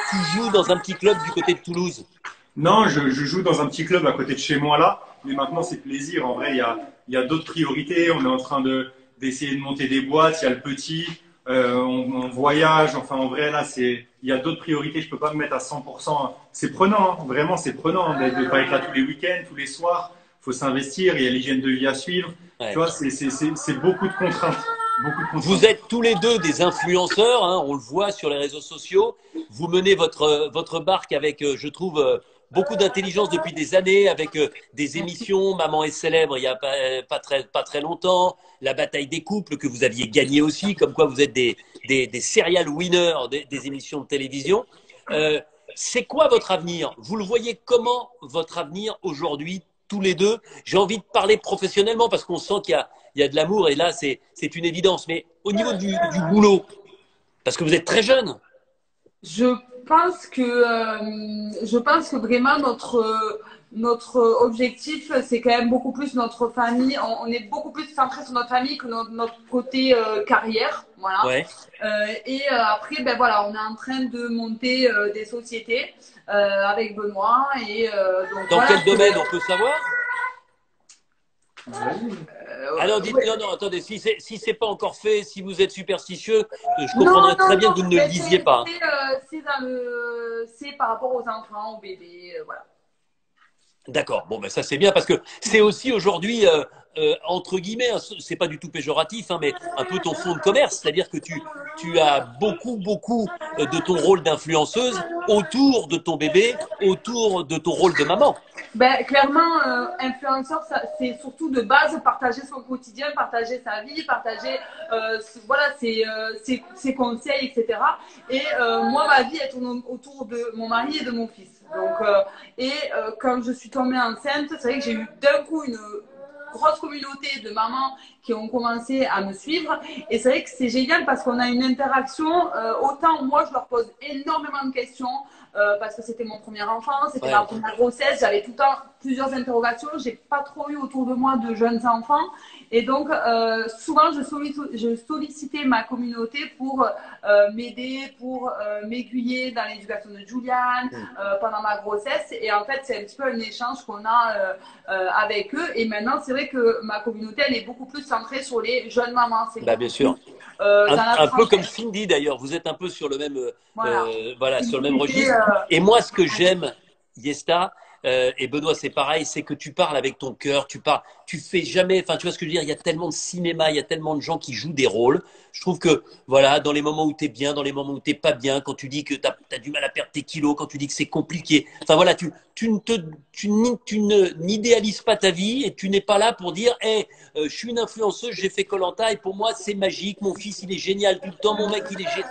tu joues dans un petit club du côté de Toulouse? Non, je joue dans un petit club à côté de chez moi là, mais maintenant c'est plaisir. En vrai, il y a d'autres priorités. On est en train d'essayer de monter des boîtes. Il y a le petit, on voyage. Enfin, en vrai, là, il y a d'autres priorités. Je peux pas me mettre à 100%. C'est prenant, hein. Vraiment, c'est prenant de ne pas être là tous les week-ends, tous les soirs. Faut s'investir. Il y a l'hygiène de vie à suivre. Ouais. Tu vois, c'est beaucoup de contraintes. Beaucoup de contraintes. Vous êtes tous les deux des influenceurs, hein, on le voit sur les réseaux sociaux. Vous menez votre barque avec, je trouve, beaucoup d'intelligence depuis des années, avec des émissions. Maman est célèbre il y a pas très longtemps. La bataille des couples que vous aviez gagné aussi, comme quoi vous êtes des serial winners des émissions de télévision. C'est quoi votre avenir? Vous le voyez comment votre avenir aujourd'hui, tous les deux? J'ai envie de parler professionnellement parce qu'on sent qu'il y a de l'amour et là, c'est une évidence. Mais au niveau du boulot, parce que vous êtes très jeune. Je je pense que vraiment notre objectif, c'est quand même beaucoup plus notre famille. On est beaucoup plus centré sur notre famille que notre côté carrière. Voilà. Ouais. Après, ben voilà, on est en train de monter des sociétés avec Benoît. Donc, Dans voilà, quel domaine on peut savoir? Alors, ouais. non, attendez, si c'est pas encore fait, si vous êtes superstitieux, je comprendrais très bien que vous ne le mais disiez pas. c'est par rapport aux enfants, aux bébés, voilà. D'accord. Bon, ben ça c'est bien parce que c'est aussi aujourd'hui entre guillemets, hein, c'est pas du tout péjoratif, hein, mais un peu ton fonds de commerce, c'est-à-dire que tu as beaucoup de ton rôle d'influenceuse autour de ton bébé, autour de ton rôle de maman. Ben, clairement, influenceur, c'est surtout de base partager son quotidien, partager sa vie, partager voilà, ses conseils, etc. Moi, ma vie, elle tourne autour de mon mari et de mon fils. Donc, quand je suis tombée enceinte, c'est vrai que j'ai eu d'un coup une grosse communauté de mamans qui ont commencé à me suivre. Et c'est vrai que c'est génial parce qu'on a une interaction. Autant moi, je leur pose énormément de questions. Parce que c'était mon premier enfant, c'était ma première grossesse, j'avais tout le temps plusieurs interrogations, j'ai pas trop eu autour de moi de jeunes enfants et donc souvent je sollicitais ma communauté pour m'aider, pour m'aiguiller dans l'éducation de Juliane pendant ma grossesse et en fait c'est un petit peu un échange qu'on a avec eux et maintenant c'est vrai que ma communauté elle est beaucoup plus centrée sur les jeunes mamans. Bah, bien sûr. Un peu comme Cindy d'ailleurs, vous êtes un peu sur le même, sur le même registre. Et moi, ce que j'aime, Yesta, et Benoît, c'est pareil, c'est que tu parles avec ton cœur, tu fais jamais, enfin, tu vois ce que je veux dire, il y a tellement de cinéma, il y a tellement de gens qui jouent des rôles. Je trouve que, voilà, dans les moments où tu es bien, dans les moments où tu n'es pas bien, quand tu dis que tu as du mal à perdre tes kilos, quand tu dis que c'est compliqué, enfin voilà, tu n'idéalises pas ta vie et tu n'es pas là pour dire, hey, je suis une influenceuse, j'ai fait koh et pour moi, c'est magique, mon fils, il est génial tout le temps, mon mec, il est génial.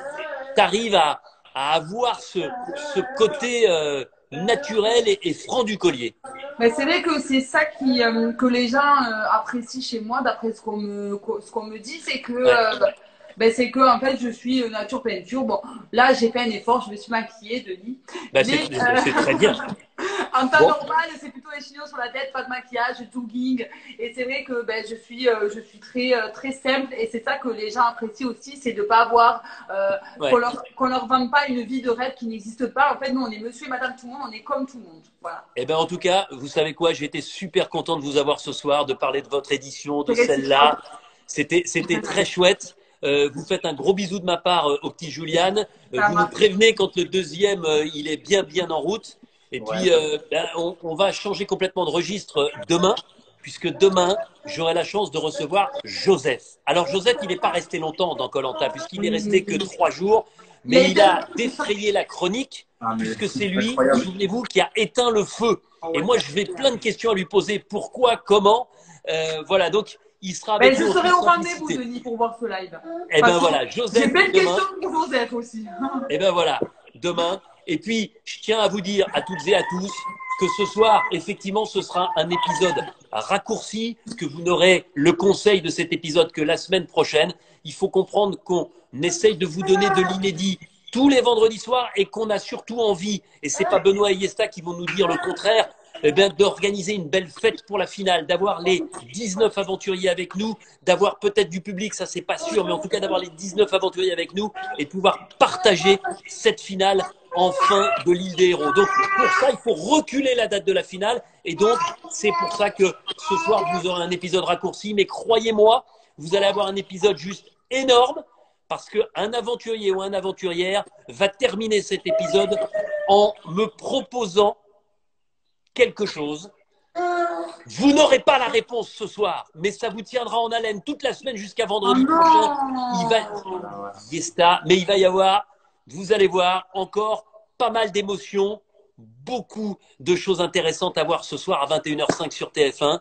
Tu arrives à avoir ce côté naturel et franc du collier. Mais c'est vrai que c'est ça que les gens apprécient chez moi, d'après ce qu'on me dit, c'est que c'est que en fait je suis nature peinture. Bon, là j'ai fait un effort, je me suis maquillée, Denis. C'est très bien. En temps normal, c'est plutôt les chignons sur la tête, pas de maquillage, jogging. Et c'est vrai que je suis très simple. Et c'est ça que les gens apprécient aussi, c'est de ne pas avoir qu'on leur vende pas une vie de rêve qui n'existe pas. En fait, nous, on est monsieur et madame tout le monde, on est comme tout le monde. Voilà. Eh ben, en tout cas, vous savez quoi, j'ai été super content de vous avoir ce soir, de parler de votre édition, de celle-là. C'était très chouette. Vous faites un gros bisou de ma part au petit Julian. Vous nous prévenez quand le deuxième, il est bien en route. Et puis, on va changer complètement de registre demain, puisque demain, j'aurai la chance de recevoir Joseph. Alors, Joseph, il n'est pas resté longtemps dans koh puisqu'il n'est resté que 3 jours, mais il a défrayé la chronique, puisque c'est lui, souvenez-vous, qui a éteint le feu. Et moi, je vais plein de questions à lui poser. Pourquoi, comment voilà, donc, il sera avec nous. Je serai au rendez-vous, Denis, pour voir ce live. Et ben voilà, Joseph. J'ai plein de questions pour Joseph aussi. Et ben voilà, demain. Et puis, je tiens à vous dire à toutes et à tous que ce soir, effectivement, ce sera un épisode raccourci, que vous n'aurez le conseil de cet épisode que la semaine prochaine. Il faut comprendre qu'on essaye de vous donner de l'inédit tous les vendredis soirs et qu'on a surtout envie, et c'est pas Benoît et Yesta qui vont nous dire le contraire, d'organiser une belle fête pour la finale, d'avoir les 19 aventuriers avec nous, d'avoir peut-être du public, ça c'est pas sûr, mais en tout cas d'avoir les 19 aventuriers avec nous et de pouvoir partager cette finale en fin de l'île des héros. Donc pour ça, il faut reculer la date de la finale et donc c'est pour ça que ce soir vous aurez un épisode raccourci, mais croyez-moi, vous allez avoir un épisode juste énorme parce qu'un aventurier ou une aventurière va terminer cet épisode en me proposant quelque chose. Vous n'aurez pas la réponse ce soir, mais ça vous tiendra en haleine toute la semaine jusqu'à vendredi prochain. Mais il va y avoir, vous allez voir, encore pas mal d'émotions, beaucoup de choses intéressantes à voir ce soir à 21h05 sur TF1.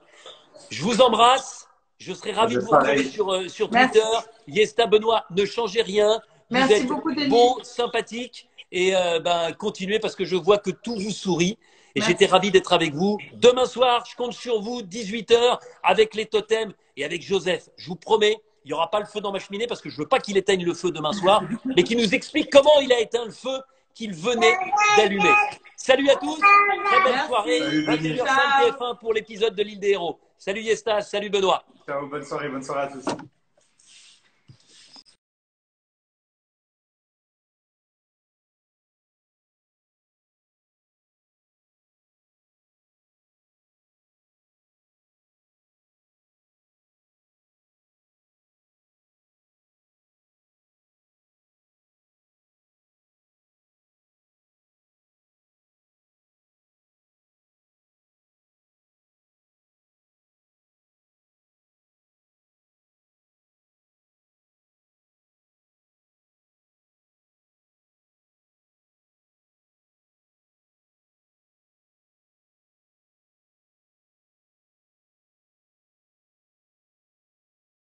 Je vous embrasse. Je serai ravi de vous retrouver sur Twitter. Yesta, Benoît, ne changez rien. Vous êtes beaux, sympathiques et continuez parce que je vois que tout vous sourit. Et j'étais ravi d'être avec vous. Demain soir, je compte sur vous, 18h, avec les totems et avec Joseph. Je vous promets, il n'y aura pas le feu dans ma cheminée parce que je ne veux pas qu'il éteigne le feu demain soir, mais qu'il nous explique comment il a éteint le feu, qu'il venait d'allumer. Salut à tous, très belle soirée, Salut, Denis. 21h05 TF1 pour l'épisode de l'île des héros. Salut Yestas, salut Benoît. Ciao, bonne soirée à tous.